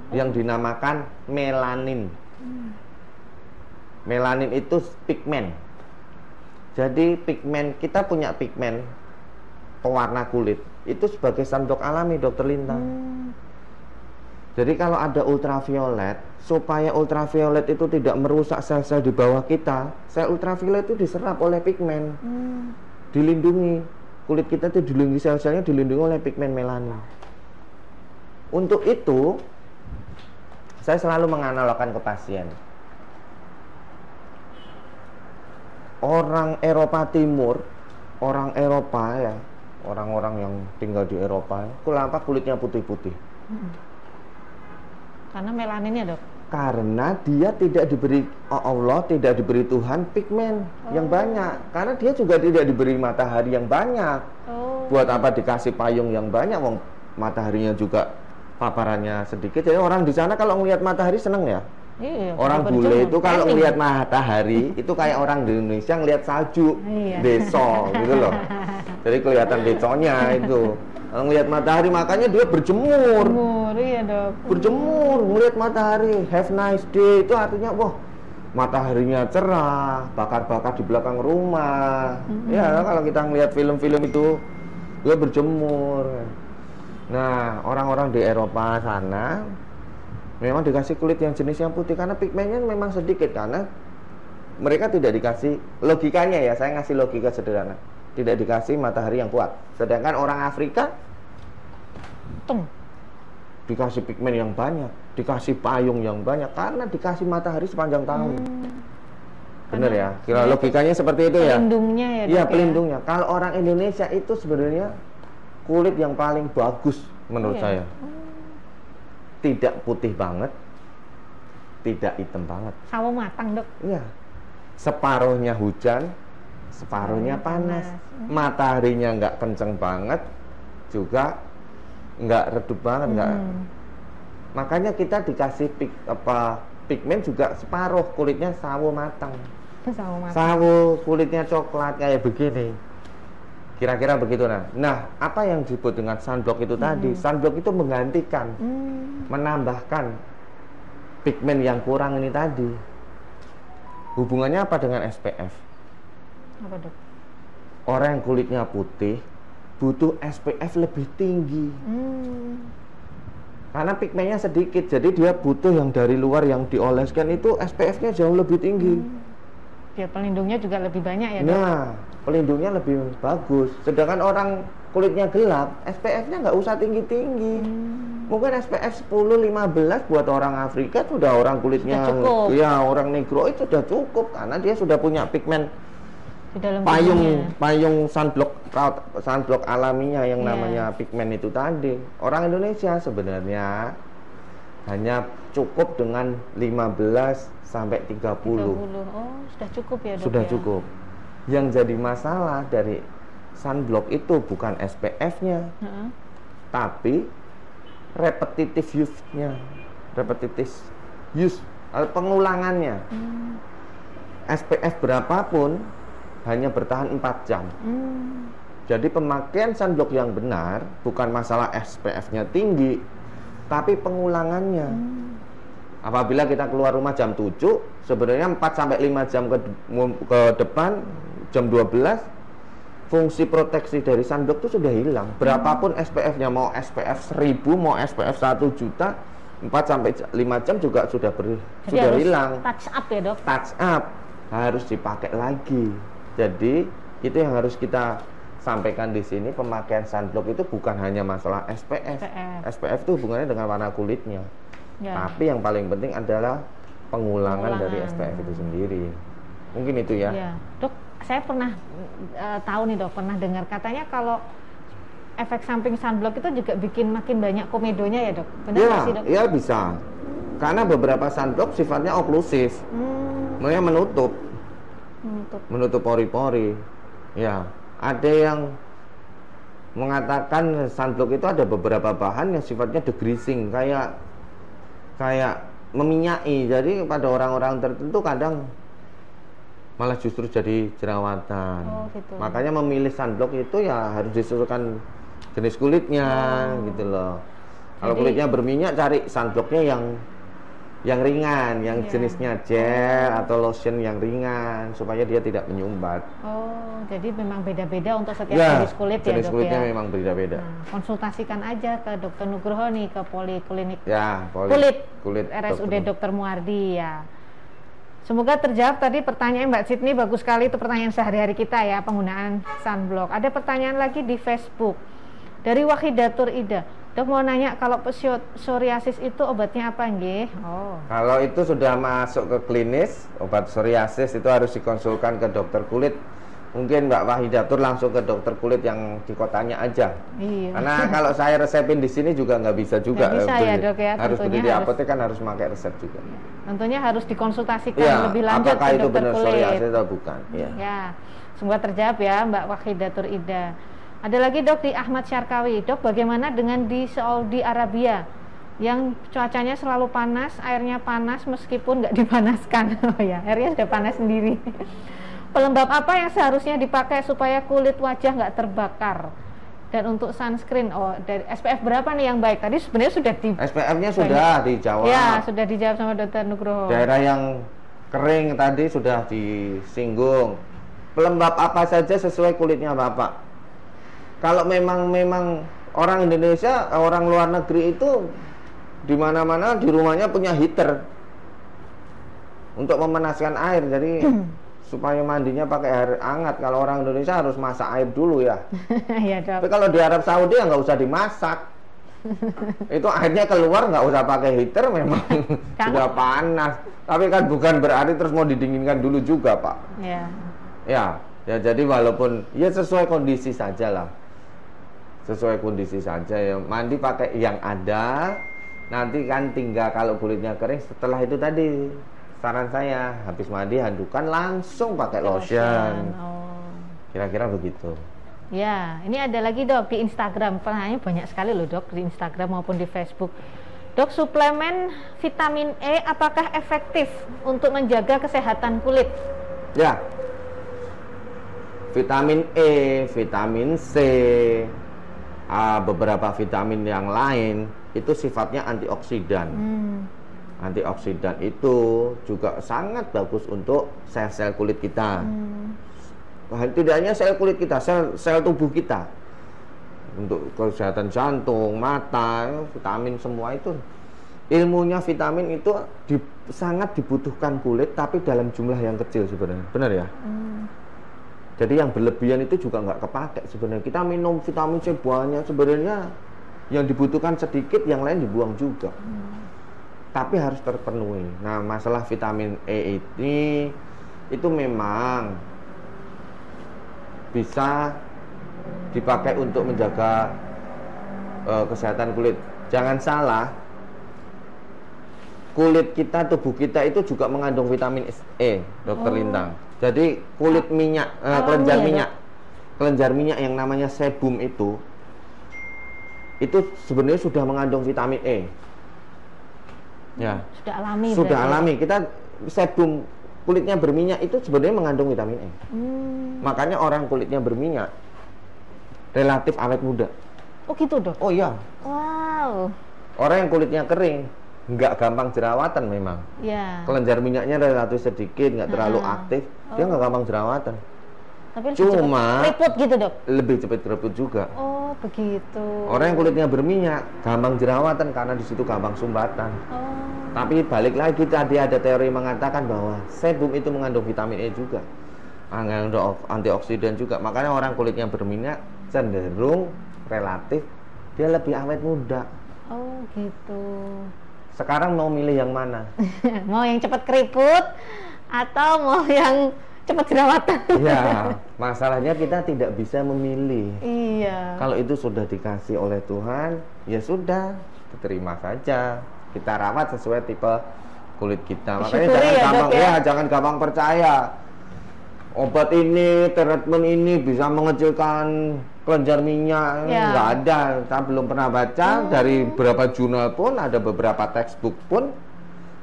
yang dinamakan melanin. Melanin itu pigmen. Jadi pigmen, kita punya pigmen pewarna kulit itu sebagai sunblock alami, Dokter Lintang. Jadi kalau ada ultraviolet, supaya ultraviolet itu tidak merusak sel-sel di bawah kita, sel ultraviolet itu diserap oleh pigmen, dilindungi. Kulit kita itu dilindungi, sel-selnya dilindungi oleh pigmen melanin. Untuk itu, saya selalu menganalogkan ke pasien. Orang Eropa Timur, orang Eropa ya, orang-orang yang tinggal di Eropa, kenapa kulitnya putih-putih? Karena melaninnya, Dok. Karena dia tidak diberi Allah, tidak diberi Tuhan pigmen yang banyak. Karena dia juga tidak diberi matahari yang banyak. Buat apa dikasih payung yang banyak? Wong mataharinya juga paparannya sedikit. Jadi orang di sana kalau ngelihat matahari seneng ya. Iya, orang bule itu kalau ngelihat matahari itu kayak orang di Indonesia ngelihat salju, beso gitu loh. Jadi kelihatan beconya itu. Kalau ngelihat matahari makanya dia berjemur. Iya, Dok. Berjemur, ngelihat matahari, have nice day itu artinya wah mataharinya cerah, bakar-bakar di belakang rumah. Ya, kalau kita ngelihat film-film itu dia berjemur. Nah, orang-orang di Eropa sana memang dikasih kulit yang jenis yang putih karena pigmennya memang sedikit, karena mereka tidak dikasih, logikanya ya, saya ngasih logika sederhana, tidak dikasih matahari yang kuat. Sedangkan orang Afrika dikasih pigmen yang banyak, dikasih payung yang banyak karena dikasih matahari sepanjang tahun. Bener ya, kira logikanya seperti itu ya. Pelindungnya ya. Iya, pelindungnya. Kalau orang Indonesia itu sebenarnya kulit yang paling bagus menurut saya. Tidak putih banget, tidak hitam banget. Sawo matang, Dok. Iya. Separuhnya hujan, separuhnya panas. Mataharinya nggak kenceng banget, juga nggak redup banget, nggak. Makanya kita dikasih pigmen juga separuh kulitnya sawo matang. Sawo kulitnya coklat kayak begini. Kira-kira begitu. Nah, apa yang disebut dengan sunblock itu tadi? Sunblock itu menggantikan, menambahkan pigmen yang kurang ini tadi. Hubungannya apa dengan SPF? Apa, Dok? Orang yang kulitnya putih butuh SPF lebih tinggi. Karena pigmennya sedikit, jadi dia butuh yang dari luar yang dioleskan itu SPF-nya jauh lebih tinggi. Biar pelindungnya juga lebih banyak ya, Dok? Nah, pelindungnya lebih bagus. Sedangkan orang kulitnya gelap, SPF-nya nggak usah tinggi-tinggi. Mungkin SPF 10-15 buat orang Afrika sudah, orang kulitnya ya orang negro itu sudah cukup karena dia sudah punya pigmen di dalam payung sunblock alaminya yang namanya pigmen itu tadi. Orang Indonesia sebenarnya hanya cukup dengan 15 sampai 30. Oh, sudah cukup ya, Dok? Sudah cukup. Yang jadi masalah dari sunblock itu bukan SPF-nya, tapi repetitive use-nya, pengulangannya. SPF berapapun hanya bertahan 4 jam. Jadi pemakaian sunblock yang benar bukan masalah SPF-nya tinggi, tapi pengulangannya. Apabila kita keluar rumah jam 7, sebenarnya 4-5 jam ke depan, jam 12, fungsi proteksi dari sunblock itu sudah hilang. Berapapun SPF-nya, mau SPF 1000, mau SPF 1 juta, 4-5 jam juga sudah hilang. Touch up ya dok? Touch up, harus dipakai lagi. Jadi itu yang harus kita sampaikan di sini, pemakaian sunblock itu bukan hanya masalah SPF. SPF itu hubungannya dengan warna kulitnya. Tapi yang paling penting adalah pengulangan dari SPF itu sendiri. Mungkin itu ya. Dok, saya pernah tahu nih dok, pernah dengar katanya kalau efek samping sunblock itu juga bikin makin banyak komedonya ya dok? Benar nggak sih dok? Ya bisa. Karena beberapa sunblock sifatnya oklusif, makanya menutup pori-pori. Ya. Ada yang mengatakan sunblock itu ada beberapa bahan yang sifatnya degreasing, kayak meminyai. Jadi pada orang-orang tertentu kadang malah justru jadi jerawatan. Gitu. Makanya memilih sunblock itu ya harus disesuaikan jenis kulitnya, gitu loh. Kalau kulitnya berminyak, cari sunblocknya yang ringan, yang jenisnya gel atau lotion yang ringan supaya dia tidak menyumbat. Jadi memang beda-beda untuk setiap jenis kulit ya dok ya? Jenis kulitnya memang beda-beda. Konsultasikan aja ke Dr. Nugroho nih, ke Poliklinik Kulit RSUD Dr. Muardi ya. Semoga terjawab tadi pertanyaan Mbak Sydney, bagus sekali itu pertanyaan sehari-hari kita ya, penggunaan sunblock. Ada pertanyaan lagi di Facebook dari Wahidatur Ida. Dok mau nanya, kalau psoriasis itu obatnya apa nggih? Kalau itu sudah masuk ke klinis, obat psoriasis itu harus dikonsulkan ke dokter kulit. Mungkin Mbak Wahidatur langsung ke dokter kulit yang di kotanya aja. Karena kalau saya resepin di sini juga nggak bisa juga. Nggak bisa ya dok ya? Harus beli di apotek, kan harus pakai resep juga. Tentunya harus dikonsultasikan lebih lanjut apakah ke itu dokter benar kulit. psoriasis atau bukan? Ya, semoga terjawab ya Mbak Wahidatur Ida. Ada lagi dok di Ahmad Syarkawi. Dok, bagaimana dengan di Saudi Arabia yang cuacanya selalu panas, airnya panas meskipun nggak dipanaskan? Airnya sudah panas sendiri. Pelembab apa yang seharusnya dipakai supaya kulit wajah nggak terbakar? Dan untuk sunscreen, dari SPF berapa nih yang baik? Tadi sebenarnya sudah SPF-nya sudah dijawab. Ya, sudah dijawab sama Dr. Nugroho. Daerah yang kering tadi sudah disinggung. Pelembab apa saja sesuai kulitnya Bapak. Kalau memang orang Indonesia, orang luar negeri itu di mana-mana di rumahnya punya heater untuk memanaskan air, jadi supaya mandinya pakai air hangat. Kalau orang Indonesia harus masak air dulu ya. Tapi kalau di Arab Saudi ya nggak usah dimasak. Itu airnya keluar, nggak usah pakai heater, memang sudah panas. Tapi kan bukan berarti terus mau didinginkan dulu juga Pak. Ya, jadi walaupun ya sesuai kondisi saja lah. Sesuai kondisi saja ya, mandi pakai yang ada. Nanti kan tinggal kalau kulitnya kering, setelah itu tadi saran saya habis mandi handukan langsung pakai lotion. Kira-kira begitu. Ya, ini ada lagi dok di Instagram, pertanyaannya banyak sekali loh dok, di Instagram maupun di Facebook. Dok, suplemen vitamin E apakah efektif untuk menjaga kesehatan kulit? Ya, vitamin E, vitamin C, beberapa vitamin yang lain itu sifatnya antioksidan. Antioksidan itu juga sangat bagus untuk sel-sel kulit kita. Tidak hanya sel kulit kita, sel tubuh kita. Untuk kesehatan jantung, mata, vitamin semua itu. Ilmunya vitamin itu sangat dibutuhkan kulit, tapi dalam jumlah yang kecil sebenarnya. Benar ya? Jadi yang berlebihan itu juga nggak kepakai sebenarnya. Kita minum vitamin C banyak, sebenarnya yang dibutuhkan sedikit, yang lain dibuang juga. Tapi harus terpenuhi. Nah, masalah vitamin E ini itu memang bisa dipakai untuk menjaga kesehatan kulit. Jangan salah, kulit kita, tubuh kita itu juga mengandung vitamin E, Dokter Lintang. Jadi kulit minyak, kelenjar minyak yang namanya sebum itu sebenarnya sudah mengandung vitamin E. Ya. Sudah alami. Sudah alami. Kita sebum kulitnya berminyak itu sebenarnya mengandung vitamin E. Makanya orang kulitnya berminyak relatif awet muda. Oh gitu dok? Oh iya. Wow. Orang yang kulitnya kering nggak gampang jerawatan memang. Ya. Kelenjar minyaknya relatif sedikit, nggak terlalu aktif, dia nggak gampang jerawatan. Tapi cuma keriput gitu dok? Lebih cepat keriput juga. Oh begitu. Orang yang kulitnya berminyak gampang jerawatan karena di situ gampang sumbatan. Tapi balik lagi tadi ada teori mengatakan bahwa sebum itu mengandung vitamin E juga, mengandung antioksidan juga. Makanya orang kulitnya berminyak cenderung relatif dia lebih awet muda. Oh gitu. Sekarang mau milih yang mana? Mau yang cepat keriput atau mau yang cepat jerawatan? Ya, masalahnya kita tidak bisa memilih. Iya. Kalau itu sudah dikasih oleh Tuhan, ya sudah, terima saja. Kita rawat sesuai tipe kulit kita. Makanya jangan gampang percaya. Obat ini, treatment ini bisa mengecilkan kelenjar minyak. Nggak ada. Saya belum pernah baca dari beberapa jurnal pun, ada beberapa textbook pun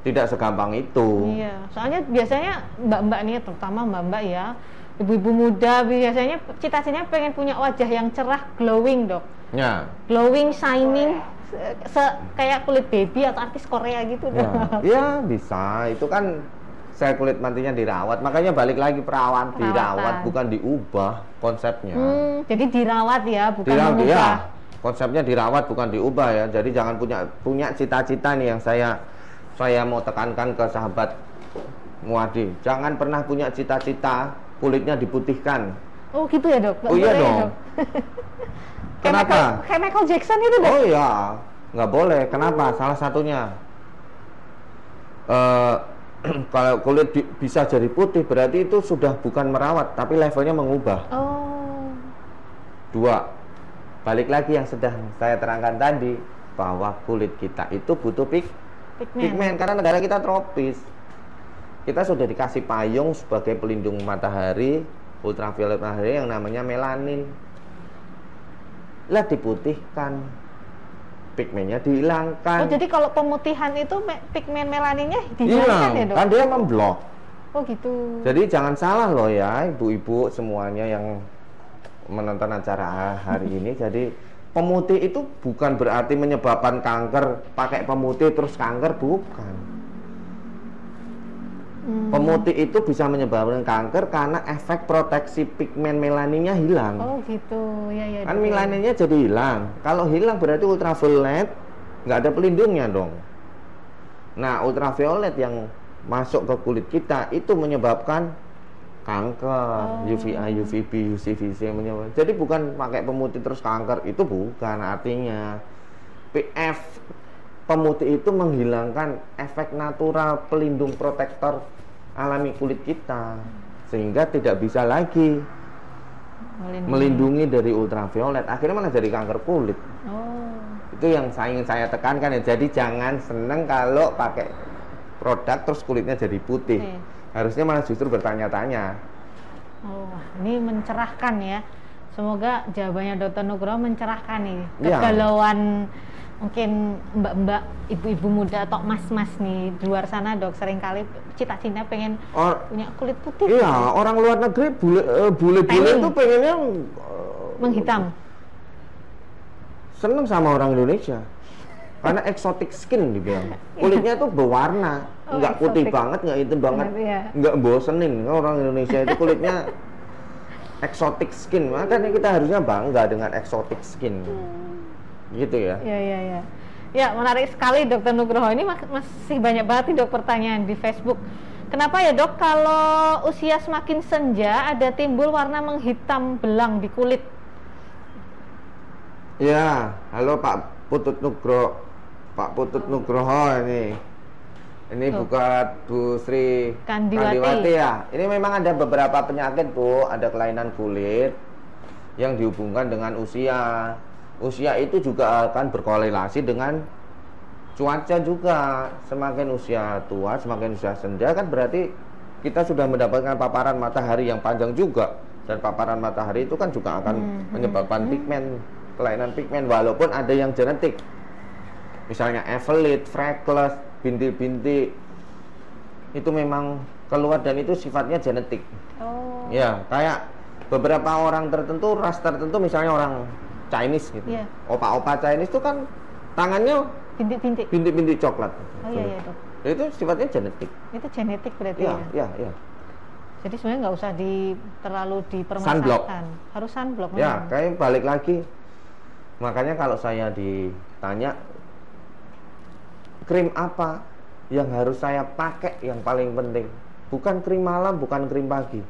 tidak segampang itu. Iya, soalnya biasanya mbak-mbak nih, terutama mbak-mbak ya, ibu-ibu muda biasanya cita-citanya pengen punya wajah yang cerah, glowing dok. Ya. Glowing, shining, kayak kulit baby atau artis Korea gitu dok. Ya bisa, itu kan saya kulit mantinya dirawat, makanya balik lagi perawat dirawat bukan diubah konsepnya. Jadi dirawat ya, bukan mengubah. Ya, konsepnya dirawat bukan diubah ya. Jadi jangan punya cita-cita nih yang saya mau tekankan ke sahabat Muadi. Jangan pernah punya cita-cita kulitnya diputihkan. Oh gitu ya dok? Oh iya dong. Kenapa? Kayak Michael Jackson itu dok? Oh iya, nggak boleh. Kenapa? Salah satunya kalau kulit bisa jadi putih berarti itu sudah bukan merawat tapi levelnya mengubah. Dua, balik lagi yang sudah saya terangkan tadi bahwa kulit kita itu butuh pigmen karena negara kita tropis. Kita sudah dikasih payung sebagai pelindung matahari, ultraviolet matahari yang namanya melanin. Lah diputihkan, pigmennya dihilangkan. Oh jadi kalau pemutihan itu pigmen melaninnya dihilangkan ya dok? Kan dia memblok. Oh gitu. Jadi jangan salah loh ya ibu-ibu semuanya yang menonton acara hari ini. Jadi pemutih itu bukan berarti menyebabkan kanker, pakai pemutih terus kanker, bukan. Pemutih itu bisa menyebabkan kanker karena efek proteksi pigmen melaninnya hilang. Oh gitu, ya. Kan melaninnya jadi hilang. Kalau hilang berarti ultraviolet nggak ada pelindungnya dong. Nah ultraviolet yang masuk ke kulit kita itu menyebabkan kanker, UVA, UVB, UVC menyebabkan. Jadi bukan pakai pemutih terus kanker, itu bukan artinya. Pemutih itu menghilangkan efek natural pelindung protektor alami kulit kita sehingga tidak bisa lagi melindungi dari ultraviolet, akhirnya malah jadi kanker kulit. Itu yang ingin saya tekankan ya. Jadi jangan seneng kalau pakai produk terus kulitnya jadi putih. Harusnya malah justru bertanya-tanya. Ini mencerahkan ya. Semoga jawabannya Dr. Nugroho mencerahkan nih kegalauan mungkin mbak-mbak, ibu-ibu muda atau mas-mas nih di luar sana dok, seringkali cita-cita pengen punya kulit putih. Iya, orang luar negeri bule-bule itu pengennya menghitam. Seneng sama orang Indonesia karena exotic skin dibilang. Kulitnya tuh berwarna, nggak putih banget, nggak hitam banget, nggak bosenin. Orang Indonesia itu kulitnya exotic skin, makanya kita harusnya bangga dengan exotic skin. Gitu ya. Iya. Ya, menarik sekali Dr. Nugroho. Ini masih banyak banget nih dok pertanyaan di Facebook. Kenapa ya dok kalau usia semakin senja ada timbul warna menghitam belang di kulit? Ya, halo Pak Putut Nugroho ini. Ini bukan Bu Sri Kandiwati ya. Ini memang ada beberapa penyakit Bu, ada kelainan kulit yang dihubungkan dengan usia. Usia itu juga akan berkorelasi dengan cuaca juga. Semakin usia tua, semakin usia senja kan berarti kita sudah mendapatkan paparan matahari yang panjang juga. Dan paparan matahari itu kan juga akan menyebabkan kelainan pigmen walaupun ada yang genetik. Misalnya evelit, freckles, bintik-bintik itu memang keluar dan itu sifatnya genetik. Oh. Ya, kayak beberapa orang tertentu, ras tertentu, misalnya orang Chinese gitu. Yeah. Opa-opa Chinese itu kan tangannya bintik-bintik coklat. Oh iya, Dok. Itu sifatnya genetik. Itu genetik berarti ya? Iya. Jadi sebenarnya nggak usah terlalu dipermasalahkan. Sunblock. Harus sunblock. Ya, kayak balik lagi. Makanya kalau saya ditanya krim apa yang harus saya pakai yang paling penting, bukan krim malam, bukan krim pagi.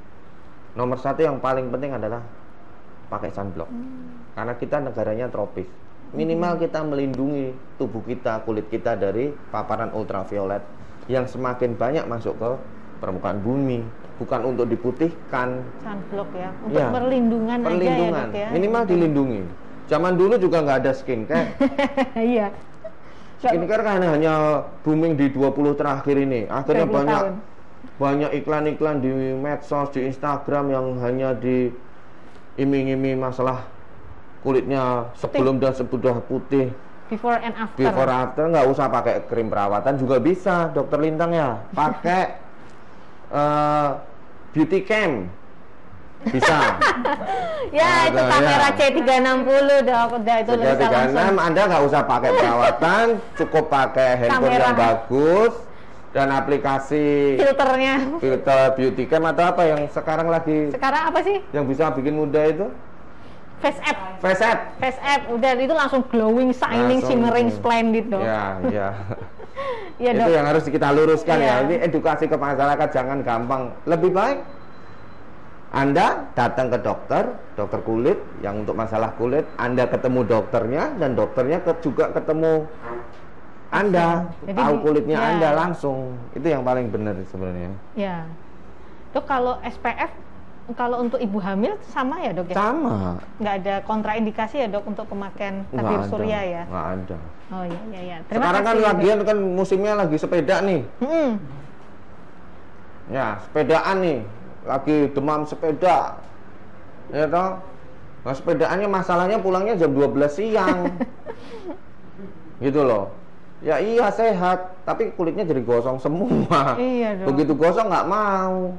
Nomor satu yang paling penting adalah pakai sunblock. Karena kita negaranya tropis. Minimal kita melindungi tubuh kita, kulit kita dari paparan ultraviolet yang semakin banyak masuk ke permukaan bumi. Bukan untuk diputihkan. Sunblock ya, untuk perlindungan aja ya, Dok ya. Minimal dilindungi. Zaman dulu juga nggak ada skincare. Iya. Skincare kan hanya booming di 20 terakhir ini. Akhirnya banyak iklan-iklan di medsos, di Instagram yang hanya diiming-iming masalah kulitnya sebelum dan sesudah putih. Before and after. Before after, nggak usah pakai krim perawatan juga bisa, Dokter Lintang ya. Pakai beauty cam. Bisa. Ya, itu kamera C360, Dok. Udah itu C336, Anda nggak usah pakai perawatan, cukup pakai handphone yang bagus dan aplikasi filter beauty cam atau apa yang sekarang apa sih? Yang bisa bikin muda itu? Face app. Udah itu langsung glowing, shining, shimmering, splendid, Dok. Ya, ya, itu Dok. yang harus kita luruskan ya. Ini edukasi ke masyarakat, jangan gampang. Lebih baik Anda datang ke dokter kulit yang untuk masalah kulit, Anda ketemu dokternya dan dokternya juga ketemu Anda, tahu kulitnya Anda langsung. Itu yang paling benar sebenarnya. Ya. Dok, kalau SPF kalau untuk ibu hamil sama ya, Dok ya? Sama. Nggak ada kontraindikasi ya, Dok, untuk pemakaian tabir surya ya? Nggak ada. Oh iya. Sekarang kan lagian kan musimnya lagi sepeda nih. Ya, sepedaan nih. Lagi demam sepeda, ya toh. Nah, sepedaannya masalahnya pulangnya jam 12 siang, gitu loh. Ya iya sehat, tapi kulitnya jadi gosong semua. Iya dong. Begitu gosong nggak mau,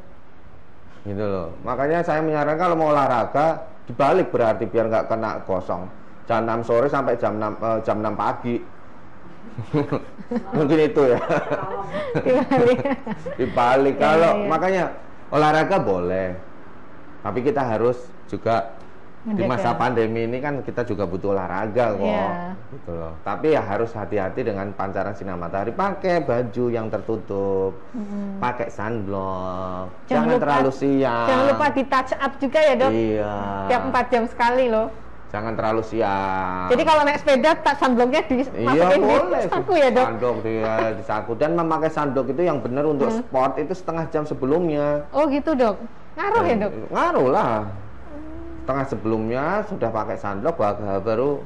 gitu loh. Makanya saya menyarankan kalau mau olahraga dibalik berarti biar nggak kena gosong. Jam 6 sore sampai jam 6 pagi. Mungkin itu ya. Dibalik. Kalau makanya olahraga boleh, tapi kita harus juga di masa pandemi ini kan kita juga butuh olahraga kok, gitu loh. Tapi ya harus hati-hati dengan pancaran sinar matahari. Pakai baju yang tertutup, pakai sunblock, jangan terlalu siang. Jangan lupa di touch up juga ya, Dok. Iya. Tiap 4 jam sekali loh. Jangan terlalu siang. Jadi kalau naik sepeda, sunblocknya dimasukin di saku ya, Dok? Sunblock di saku. Dan memakai sunblock itu yang benar untuk sport itu setengah jam sebelumnya. Oh gitu, Dok? Ngaruh ya, Dok? Ngaruh lah. Setengah sebelumnya sudah pakai sunblock baru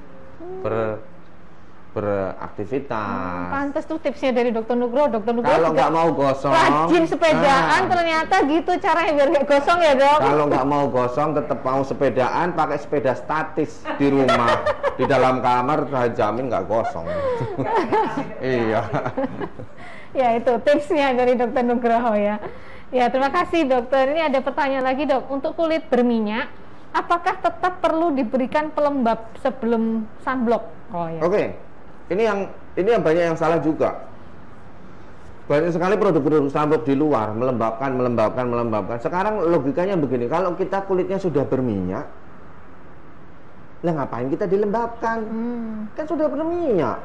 beraktivitas. Pantes tuh tipsnya dari Dokter Nugroho. Kalau nggak mau gosong, rajin sepedaan, ternyata gitu caranya biar nggak gosong ya, Dok. Kalau nggak mau gosong, tetap mau sepedaan, pakai sepeda statis di rumah, di dalam kamar, saya jamin nggak gosong. Iya. Ya itu tipsnya dari Dokter Nugroho ya. Ya terima kasih, Dokter. Ini ada pertanyaan lagi, Dok. Untuk kulit berminyak, apakah tetap perlu diberikan pelembab sebelum sunblock? Oh ya. Oke. Ini yang banyak yang salah juga. Banyak sekali produk-produk sunblock di luar melembabkan. Sekarang logikanya begini, kalau kita kulitnya sudah berminyak, lah ngapain kita dilembabkan? Kan sudah berminyak.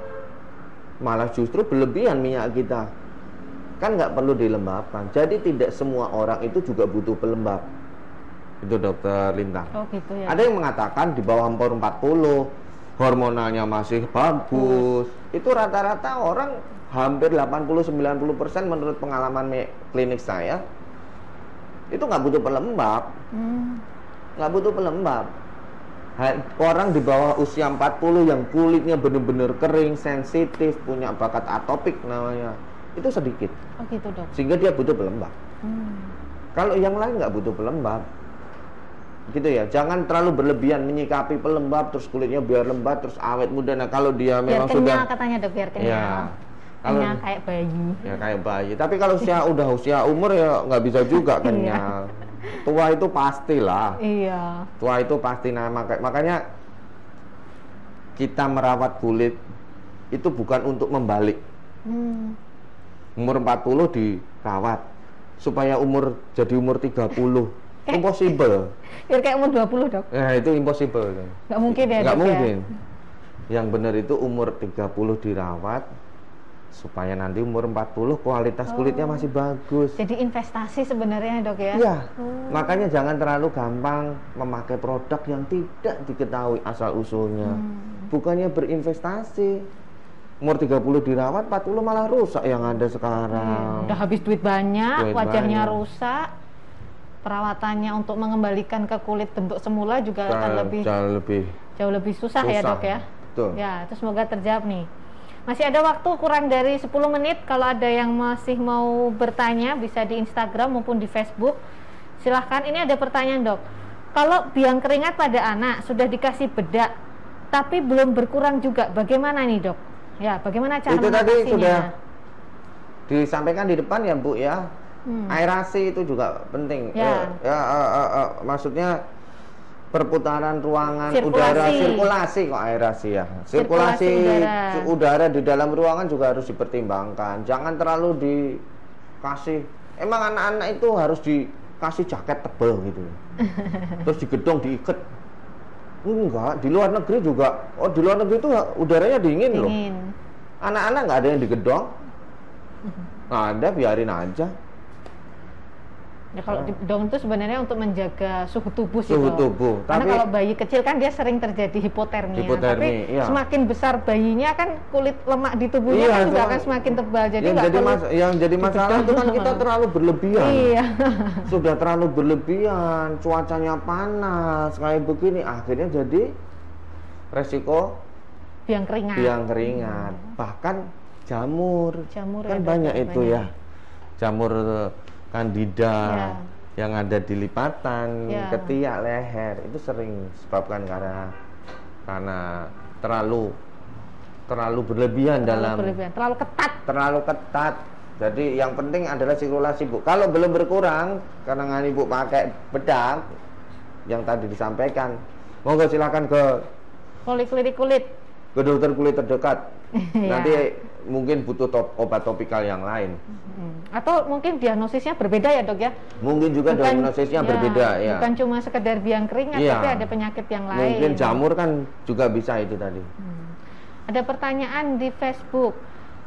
Malah justru berlebihan minyak kita. Kan nggak perlu dilembabkan. Jadi tidak semua orang itu juga butuh pelembab. Itu Dokter Lintang. Oh gitu ya. Ada yang mengatakan di bawah umur 40 hormonalnya masih bagus. Itu rata-rata orang hampir 80-90% menurut pengalaman klinik saya itu nggak butuh pelembab. Nggak butuh pelembab. Orang di bawah usia 40 yang kulitnya benar-benar kering, sensitif, punya bakat atopik namanya, itu sedikit. Oh gitu, Dok. Sehingga dia butuh pelembab. Kalau yang lain nggak butuh pelembab. Gitu ya, jangan terlalu berlebihan menyikapi pelembab terus kulitnya biar lembab terus awet muda. Nah kalau dia memang biar kenyal, katanya, Dok, biar kenyal. Ya, Kalau kayak bayi. Ya kayak bayi. Tapi kalau usia umur ya nggak bisa juga kenyang. Tua itu pastilah. Iya. Tua itu pasti. Nah, makanya kita merawat kulit itu bukan untuk membalik. Umur 40 dirawat supaya jadi umur 30. Impossible. Ya kayak umur 20, Dok. Nah, itu impossible. Nggak mungkin ya, Nggak Dok, mungkin. Ya? Yang benar itu umur 30 dirawat supaya nanti umur 40 kualitas kulitnya masih bagus. Jadi investasi sebenarnya, Dok, ya? Iya. Makanya jangan terlalu gampang memakai produk yang tidak diketahui asal-usulnya. Bukannya berinvestasi. Umur 30 dirawat, 40 malah rusak yang ada sekarang. Udah habis duit banyak, wajahnya rusak. Perawatannya untuk mengembalikan ke kulit bentuk semula juga akan jauh lebih susah ya, Dok, ya? Betul. Ya, itu semoga terjawab nih. Masih ada waktu kurang dari 10 menit. Kalau ada yang masih mau bertanya bisa di Instagram maupun di Facebook. Silahkan. Ini ada pertanyaan, Dok. Kalau biang keringat pada anak sudah dikasih bedak tapi belum berkurang juga, bagaimana nih, Dok? Ya, bagaimana cara mengatasinya? Itu tadi sudah disampaikan di depan ya, Bu, ya. Aerasi itu juga penting. Maksudnya perputaran ruangan udara, sirkulasi kok aerasi ya. Sirkulasi udara di dalam ruangan juga harus dipertimbangkan. Jangan terlalu dikasih. Emang anak-anak itu harus dikasih jaket tebal gitu. Terus digedong, diikat. Enggak, di luar negeri juga. Oh, di luar negeri itu udaranya dingin loh. Anak-anak nggak ada yang digedong. Nggak ada, biarin aja. Ya, kalau didong itu sebenarnya untuk menjaga suhu tubuh sih. Suhu tubuh. Karena kalau bayi kecil kan dia sering terjadi hipotermia. Tapi semakin besar bayinya kan kulit lemak di tubuhnya kan juga akan semakin tebal. Jadi yang jadi masalah itu kan kita terlalu berlebihan. Iya. Sudah terlalu berlebihan, cuacanya panas kayak begini, akhirnya jadi resiko biang keringat. Bahkan jamur kan banyak itu ya. Jamur Candida yang ada di lipatan, ketiak, leher itu sering disebabkan karena terlalu berlebihan terlalu ketat. Jadi yang penting adalah sirkulasi, Bu. Kalau belum berkurang karena Ibu pakai bedak yang tadi disampaikan, monggo silakan ke poliklinik kulit, ke dokter kulit terdekat. Nanti mungkin butuh obat topikal yang lain. Atau mungkin diagnosisnya berbeda ya, Dok, ya? Mungkin juga diagnosisnya berbeda ya. Bukan cuma sekedar biang keringat, tapi ada penyakit yang lain. Mungkin jamur kan juga bisa itu tadi. Ada pertanyaan di Facebook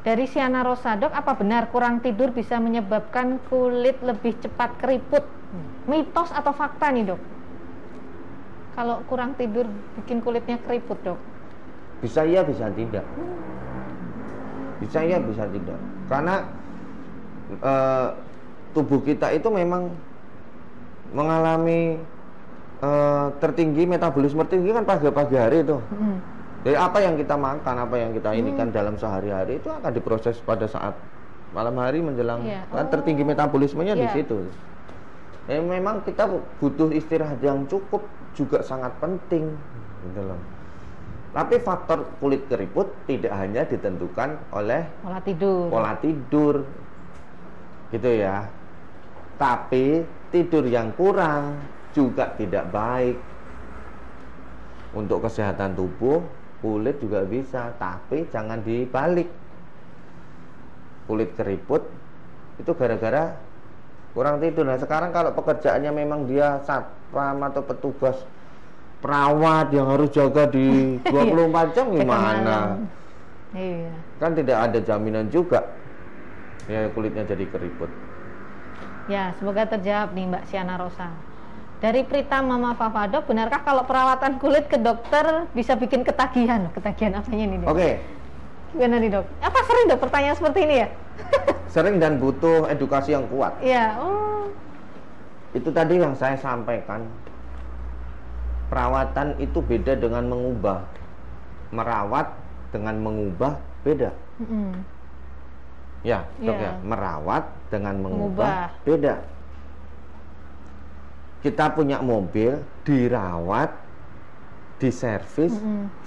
dari Siana Rosa, Dok, apa benar kurang tidur bisa menyebabkan kulit lebih cepat keriput? Mitos atau fakta nih, Dok? Kalau kurang tidur bikin kulitnya keriput, Dok? Bisa iya, bisa tidak. Bisa iya, bisa tidak. Karena tubuh kita itu memang mengalami tertinggi, metabolisme tinggi kan pagi hari itu. Jadi apa yang kita makan, apa yang kita inikan dalam sehari-hari itu akan diproses pada saat malam hari menjelang kan tertinggi metabolismenya di situ. Memang kita butuh istirahat yang cukup juga sangat penting gitu loh. Tapi faktor kulit keriput tidak hanya ditentukan oleh pola tidur gitu ya. Tapi tidur yang kurang juga tidak baik untuk kesehatan tubuh. Kulit juga bisa, tapi jangan dibalik. Kulit keriput itu gara-gara kurang tidur. Nah sekarang kalau pekerjaannya memang dia satpam atau petugas perawat yang harus jaga di 24 jam gimana? Iya. Kan tidak ada jaminan juga ya kulitnya jadi keriput. Ya, semoga terjawab nih Mbak Siana Rosa. Dari Prita Mama Fafado, benarkah kalau perawatan kulit ke dokter bisa bikin ketagihan? Ketagihan apanya nih, Dok? Oke. Gimana nih, Dok? Apa sering, Dok, pertanyaan seperti ini ya? Sering dan butuh edukasi yang kuat. Iya. Itu tadi yang saya sampaikan. Perawatan itu beda dengan mengubah. Merawat dengan mengubah beda. Ya, Dok ya. Merawat dengan mengubah beda. Kita punya mobil, dirawat, diservis,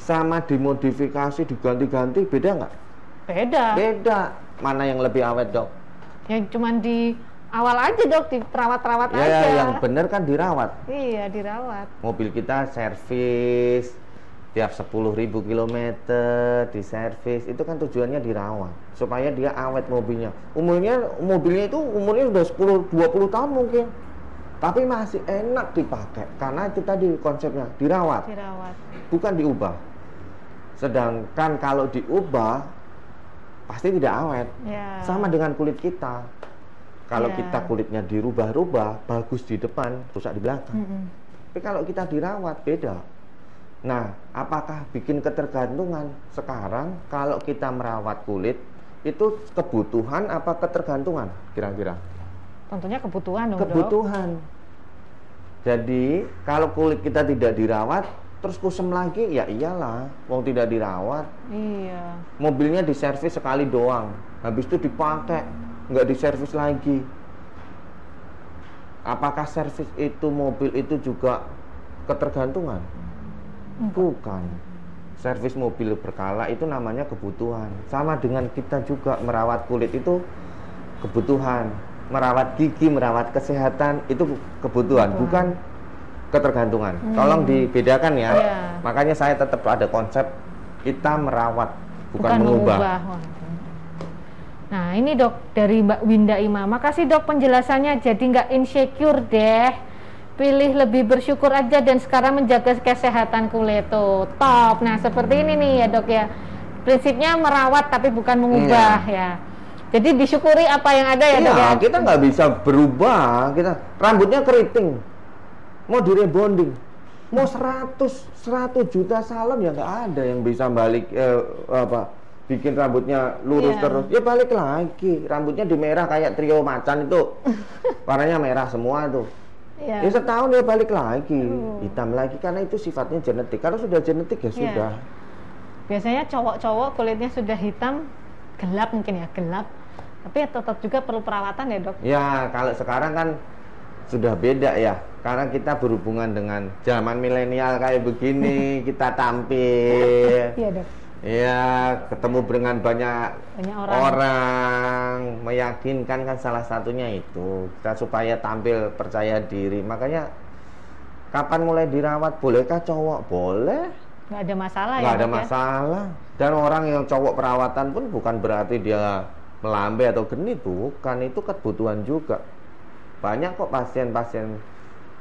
sama dimodifikasi, diganti-ganti, beda nggak? Beda. Mana yang lebih awet, Dok? Yang cuman di awal aja, Dok, di perawat-perawat aja. Ya, yang bener kan dirawat. Iya, dirawat. Mobil kita servis tiap 10.000 km diservis, itu kan tujuannya dirawat supaya dia awet mobilnya. Mobilnya itu umurnya udah 10-20 tahun mungkin, tapi masih enak dipakai karena itu tadi konsepnya dirawat, bukan diubah. Sedangkan kalau diubah pasti tidak awet. Sama dengan kulit kita. Kalau kita kulitnya dirubah-rubah, bagus di depan, rusak di belakang. Tapi kalau kita dirawat beda. Nah, apakah bikin ketergantungan? Sekarang kalau kita merawat kulit itu kebutuhan apa ketergantungan kira-kira? Tentunya kebutuhan dong, kebutuhan. Dok. Jadi kalau kulit kita tidak dirawat terus kusem lagi, ya iyalah, mau tidak dirawat. Iya. Mobilnya diservis sekali doang, habis itu dipakai, nggak diservis lagi. Apakah servis itu mobil itu juga ketergantungan? Bukan. Servis mobil berkala itu namanya kebutuhan. Sama dengan kita juga merawat kulit itu kebutuhan. Merawat gigi, merawat kesehatan itu kebutuhan, bukan ketergantungan. Tolong dibedakan ya. Makanya saya tetap ada konsep kita merawat, bukan mengubah. Nah ini, Dok, dari Mbak Winda Ima. Makasih, Dok, penjelasannya. Jadi nggak insecure deh. Pilih lebih bersyukur aja dan sekarang menjaga kesehatan kulit tuh top. Nah seperti ini nih ya, Dok ya. Prinsipnya merawat tapi bukan mengubah ya. Jadi disyukuri apa yang ada ya, Dok ya. Kita nggak bisa berubah. Kita rambutnya keriting, mau direbonding, mau 100 juta salon ya nggak ada yang bisa balik bikin rambutnya lurus terus. Ya balik lagi, rambutnya dimerah kayak trio macan itu, warnanya merah semua tuh. Ya setahun dia balik lagi, hitam lagi karena itu sifatnya genetik. Kalau sudah genetik ya sudah. Biasanya cowok-cowok kulitnya sudah hitam, gelap mungkin ya, gelap. Tapi ya tetap juga perlu perawatan ya, Dok. Ya, kalau sekarang kan sudah beda ya. Karena kita berhubungan dengan zaman milenial kayak begini, kita tampil. Iya, Dok. Ya, ketemu dengan banyak orang, meyakinkan kan salah satunya itu. Kita supaya tampil percaya diri. Makanya kapan mulai dirawat? Bolehkah cowok? Boleh. Nggak ada masalah. Nggak ada masalah. Dan orang yang cowok perawatan pun bukan berarti dia melambai atau genit, bukan. Itu kebutuhan juga. Banyak kok pasien-pasien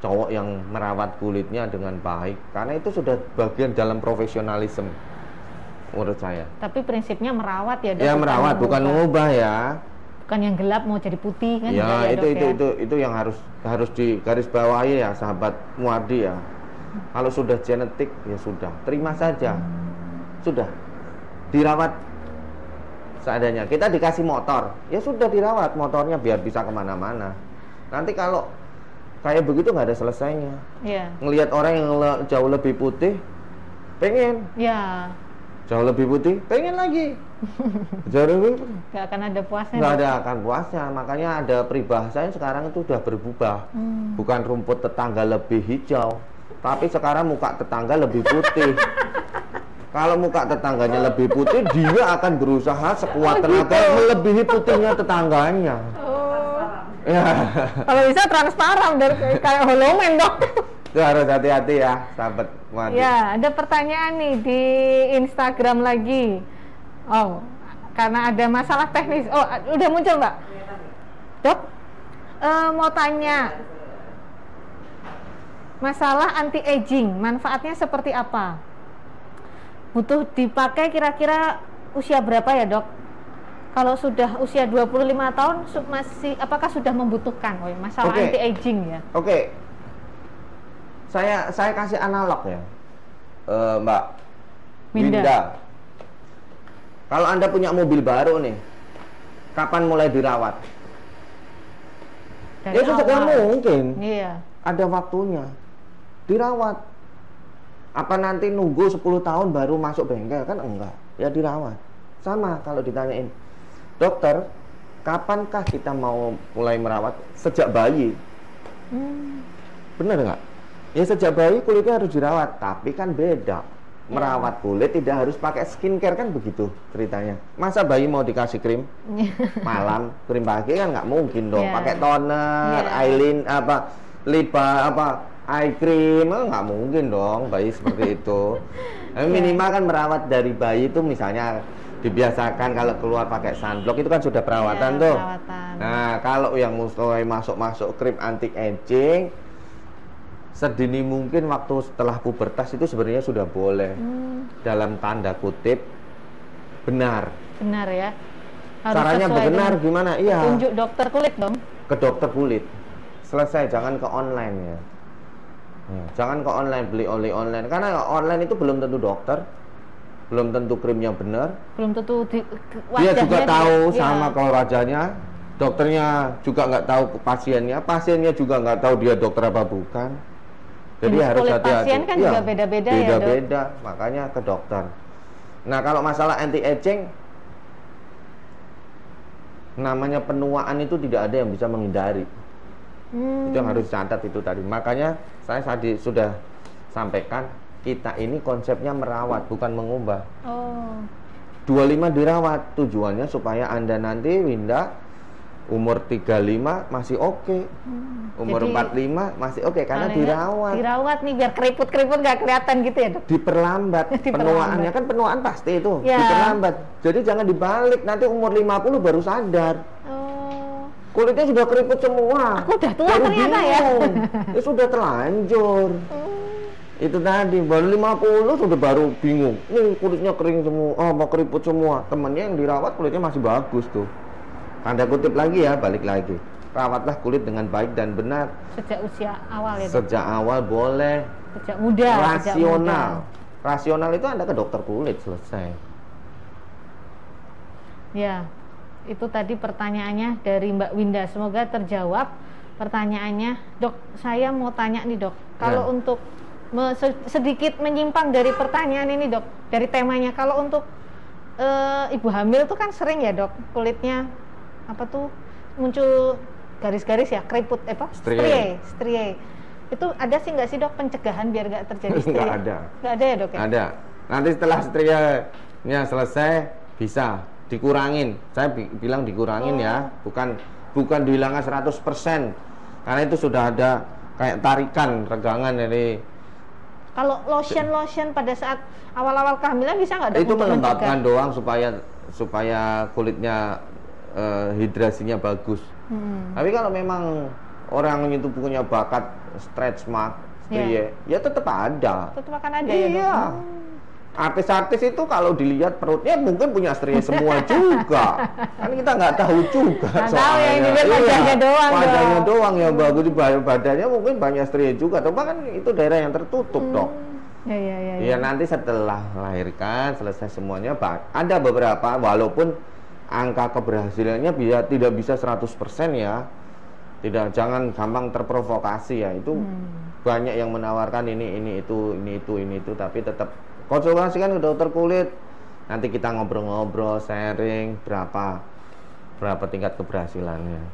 cowok yang merawat kulitnya dengan baik. Karena itu sudah bagian dalam profesionalisme menurut saya. Tapi prinsipnya merawat ya, Dok. Ya merawat, bukan mengubah ya. Bukan yang gelap mau jadi putih kan? Ya, itu yang harus digarisbawahi ya, sahabat Muardi ya. Kalau sudah genetik ya sudah, terima saja. Sudah dirawat seadanya. Kita dikasih motor, ya sudah dirawat motornya biar bisa kemana-mana. Nanti kalau kayak begitu nggak ada selesainya. Ngelihat orang yang jauh lebih putih, pengen. Jauh lebih putih, pengen lagi. Jauh lebih putih. Nggak akan ada puasnya. Nggak ada akan puasnya. Makanya ada peribahasanya sekarang itu udah berubah. Bukan rumput tetangga lebih hijau, tapi sekarang muka tetangga lebih putih. Kalau muka tetangganya lebih putih, dia akan berusaha sekuat tenaga melebihi putihnya tetangganya. Ya. Kalau bisa transparan dari kayak holomen, Dok. Itu harus hati-hati ya, sahabat Muardi. Ya, ada pertanyaan nih di Instagram lagi. Oh, karena ada masalah teknis. Oh, udah muncul, Mbak. Dok, mau tanya. Masalah anti-aging, manfaatnya seperti apa? Butuh dipakai kira-kira usia berapa ya, Dok? Kalau sudah usia 25 tahun, apakah sudah membutuhkan masalah anti-aging ya? Oke. Saya kasih analog ya, Mbak Winda. Kalau Anda punya mobil baru nih, kapan mulai dirawat? Ya sesegera mungkin. Iya. Ada waktunya dirawat. Apa nanti nunggu 10 tahun baru masuk bengkel? Kan enggak. Ya dirawat. Sama kalau ditanyain, dokter, kapankah kita mau mulai merawat? Sejak bayi. Bener nggak? Ya sejak bayi kulitnya harus dirawat, tapi kan beda. Merawat kulit tidak harus pakai skincare kan begitu ceritanya. Masa bayi mau dikasih krim malam, krim pagi kan nggak mungkin dong. Pakai toner, eyeliner, lip eye cream, nggak mungkin dong bayi seperti itu. Minimal kan merawat dari bayi itu misalnya dibiasakan kalau keluar pakai sunblock itu kan sudah perawatan tuh. Nah kalau yang mulai masuk krim anti aging sedini mungkin waktu setelah pubertas itu sebenarnya sudah boleh. Dalam tanda kutip benar ya. Harus caranya benar gimana? Iya, tunjuk dokter kulit dong. Ke dokter kulit selesai, jangan ke online ya. Jangan ke online, beli online karena online itu belum tentu dokter, belum tentu krimnya benar, belum tentu dia juga tahu sama kalau wajahnya. Dokternya juga nggak tahu pasiennya juga nggak tahu dia dokter apa bukan. Jadi harus hati-hati. Pasien kan juga beda-beda ya, beda-beda, makanya ke dokter. Nah, kalau masalah anti aging, namanya penuaan itu tidak ada yang bisa menghindari. Itu yang harus catat itu tadi. Makanya saya tadi sudah sampaikan, kita ini konsepnya merawat, bukan mengubah. 25 dirawat, tujuannya supaya Anda nanti Winda umur 35 masih oke. Umur 45 masih oke karena dirawat nih biar keriput-keriput nggak kelihatan gitu ya, Dok. Diperlambat. Penuaannya kan penuaan pasti itu diperlambat. Jadi jangan dibalik, nanti umur 50 baru sadar. Kulitnya sudah keriput semua. Aku udah tua ternyata ya. Sudah terlanjur. Itu tadi baru 50 sudah baru bingung. Nih kulitnya kering semua, mau keriput semua. Temennya yang dirawat kulitnya masih bagus tuh. Tanda kutip lagi ya, balik lagi. Rawatlah kulit dengan baik dan benar. Sejak usia awal ya. Sejak awal boleh. Sejak muda. Rasional. Rasional itu Anda ke dokter kulit selesai. Ya, itu tadi pertanyaannya dari Mbak Winda. Semoga terjawab pertanyaannya. Dok, saya mau tanya nih Dok. Kalau untuk sedikit menyimpang dari pertanyaan ini Dok, dari temanya. Kalau untuk ibu hamil tuh kan sering ya Dok, kulitnya muncul garis-garis ya, keriput strie. Itu ada sih nggak sih Dok pencegahan biar nggak terjadi strie? Nggak ada ya Dok ya? Ada. Nanti setelah strienya selesai bisa dikurangin. Saya bilang dikurangin ya, bukan dihilangkan 100%. Karena itu sudah ada kayak tarikan regangan dari. Kalau lotion pada saat awal-awal kehamilan bisa nggak? Itu melembabkan doang supaya kulitnya hidrasinya bagus. Tapi kalau memang orang itu punya bakat stretch mark, ya tetap ada. Tetap akan ada ya. Artis-artis itu kalau dilihat perutnya mungkin punya strie semua juga. Kan kita nggak tahu juga. Nggak tahu yang dilihat wajahnya doang. Wajahnya doang yang bagus, di badannya mungkin banyak strie juga. Tapi kan itu daerah yang tertutup dong. Ya nanti setelah melahirkan selesai semuanya, ada beberapa walaupun angka keberhasilannya tidak bisa 100% ya. Jangan gampang terprovokasi ya. Itu banyak yang menawarkan ini itu, tapi tetap konsultasikan ke dokter kulit. Nanti kita ngobrol-ngobrol, sharing berapa tingkat keberhasilannya.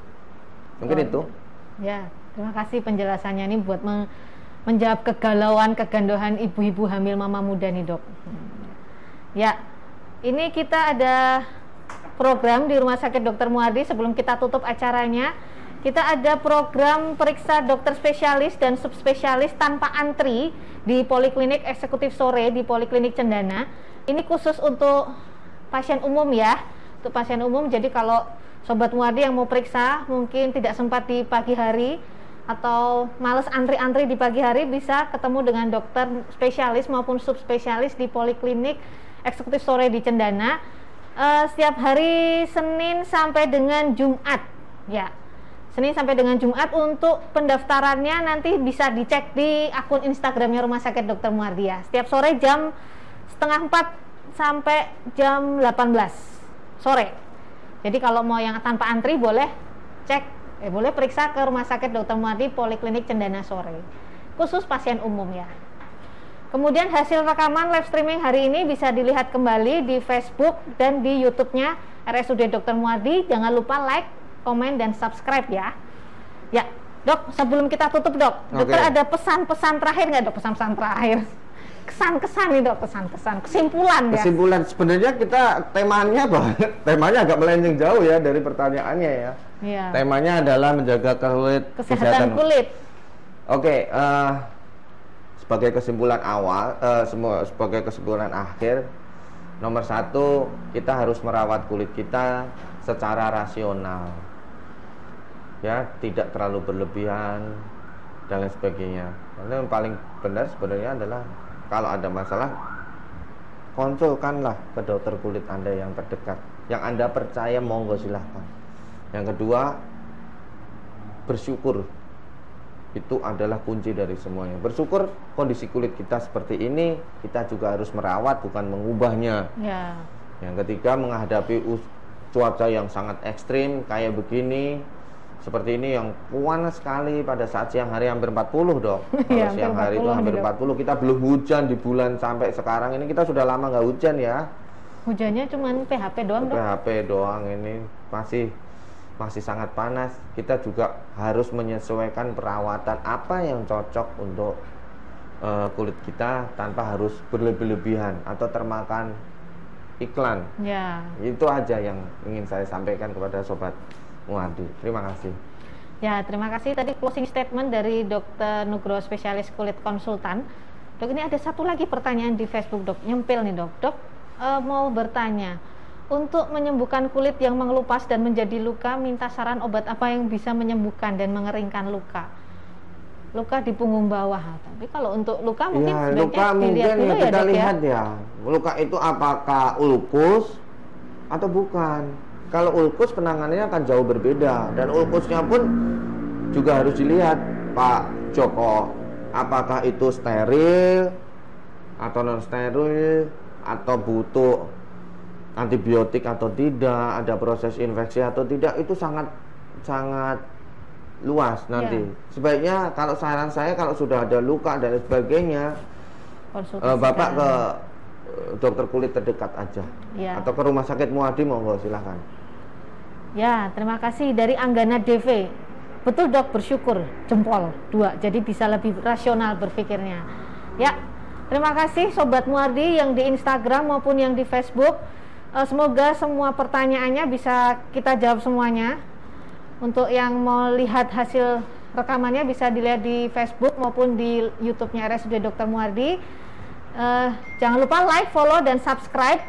Mungkin itu. Ya, terima kasih penjelasannya ini buat menjawab kegandohan ibu-ibu hamil mama muda nih Dok. Ya, ini kita ada program di Rumah Sakit Dr. Muardi. Sebelum kita tutup acaranya, kita ada program periksa dokter spesialis dan subspesialis tanpa antri di Poliklinik Eksekutif Sore di Poliklinik Cendana. Ini khusus untuk pasien umum ya, untuk pasien umum. Jadi kalau Sobat Muardi yang mau periksa mungkin tidak sempat di pagi hari atau males antri-antri di pagi hari, bisa ketemu dengan dokter spesialis maupun subspesialis di Poliklinik Eksekutif Sore di Cendana. Setiap hari Senin sampai dengan Jumat ya, Senin sampai dengan Jumat. Untuk pendaftarannya nanti bisa dicek di akun Instagramnya Rumah Sakit Dr. Muardi ya. Setiap sore jam 3:30 sampai jam 18 sore. Jadi kalau mau yang tanpa antri boleh boleh periksa ke Rumah Sakit Dr. Muardi Poliklinik Cendana Sore, khusus pasien umum ya. Kemudian hasil rekaman live streaming hari ini bisa dilihat kembali di Facebook dan di YouTube-nya RSUD Dr. Muardi. Jangan lupa like, komen, dan subscribe ya. Ya, Dok, sebelum kita tutup Dok, Dokter ada pesan-pesan terakhir nggak Dok? Pesan-pesan terakhir kesan-kesan itu, kesan-kesan, kesimpulan ya. Kesimpulan sebenarnya kita temanya temanya agak melenceng jauh ya dari pertanyaannya ya. Iya. Temanya adalah menjaga kesehatan kulit. Oke, sebagai kesimpulan awal, sebagai kesimpulan akhir, nomor 1 kita harus merawat kulit kita secara rasional, ya, tidak terlalu berlebihan dan lain sebagainya. Karena yang paling benar sebenarnya adalah kalau ada masalah, konsulkanlah ke dokter kulit Anda yang terdekat, yang Anda percaya, monggo silahkan. Yang kedua, bersyukur. Itu adalah kunci dari semuanya. Bersyukur kondisi kulit kita seperti ini, kita juga harus merawat, bukan mengubahnya. Ya. Yang ketiga, menghadapi cuaca yang sangat ekstrim kayak begini, seperti ini yang panas sekali pada saat siang hari hampir 40 dok. Kalau siang hari itu hampir 40, kita belum hujan di bulan sampai sekarang ini, kita sudah lama nggak hujan ya. Hujannya cuma PHP doang dok. PHP doang, ini masih sangat panas. Kita juga harus menyesuaikan perawatan apa yang cocok untuk kulit kita tanpa harus berlebihan atau termakan iklan. Ya. Itu aja yang ingin saya sampaikan kepada Sobat Muardi. Terima kasih. Ya, terima kasih. Tadi closing statement dari Dr. Nugroho, spesialis kulit konsultan. Dok, ini ada satu lagi pertanyaan di Facebook dok, nyempil nih dok. Dok mau bertanya, untuk menyembuhkan kulit yang mengelupas dan menjadi luka, minta saran obat apa yang bisa menyembuhkan dan mengeringkan luka di punggung bawah. Tapi kalau untuk luka mungkin ya, luka mungkin dulu ya, kita lihat ya, luka itu apakah ulkus atau bukan. Kalau ulkus penanganannya akan jauh berbeda, dan ulkusnya pun juga harus dilihat Pak Joko, apakah itu steril atau non steril, atau butuh antibiotik atau tidak, ada proses infeksi atau tidak, itu sangat luas nanti. Sebaiknya kalau saran saya, kalau sudah ada luka dan sebagainya, Bapak ke dokter kulit terdekat aja, atau ke rumah sakit Muardi, monggo silahkan. Ya, terima kasih. Dari Anggana DV, betul dok, bersyukur, jempol 2, jadi bisa lebih rasional berpikirnya. Ya, terima kasih Sobat Muardi yang di Instagram maupun yang di Facebook. Semoga semua pertanyaannya bisa kita jawab semuanya. Untuk yang mau lihat hasil rekamannya bisa dilihat di Facebook maupun di YouTube-nya RSUD Dr. Muardi. Jangan lupa like, follow, dan subscribe.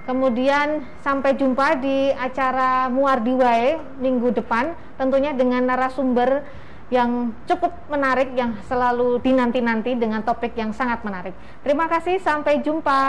Kemudian sampai jumpa di acara Muardi Wae minggu depan, tentunya dengan narasumber yang cukup menarik, yang selalu dinanti-nanti dengan topik yang sangat menarik. Terima kasih, sampai jumpa.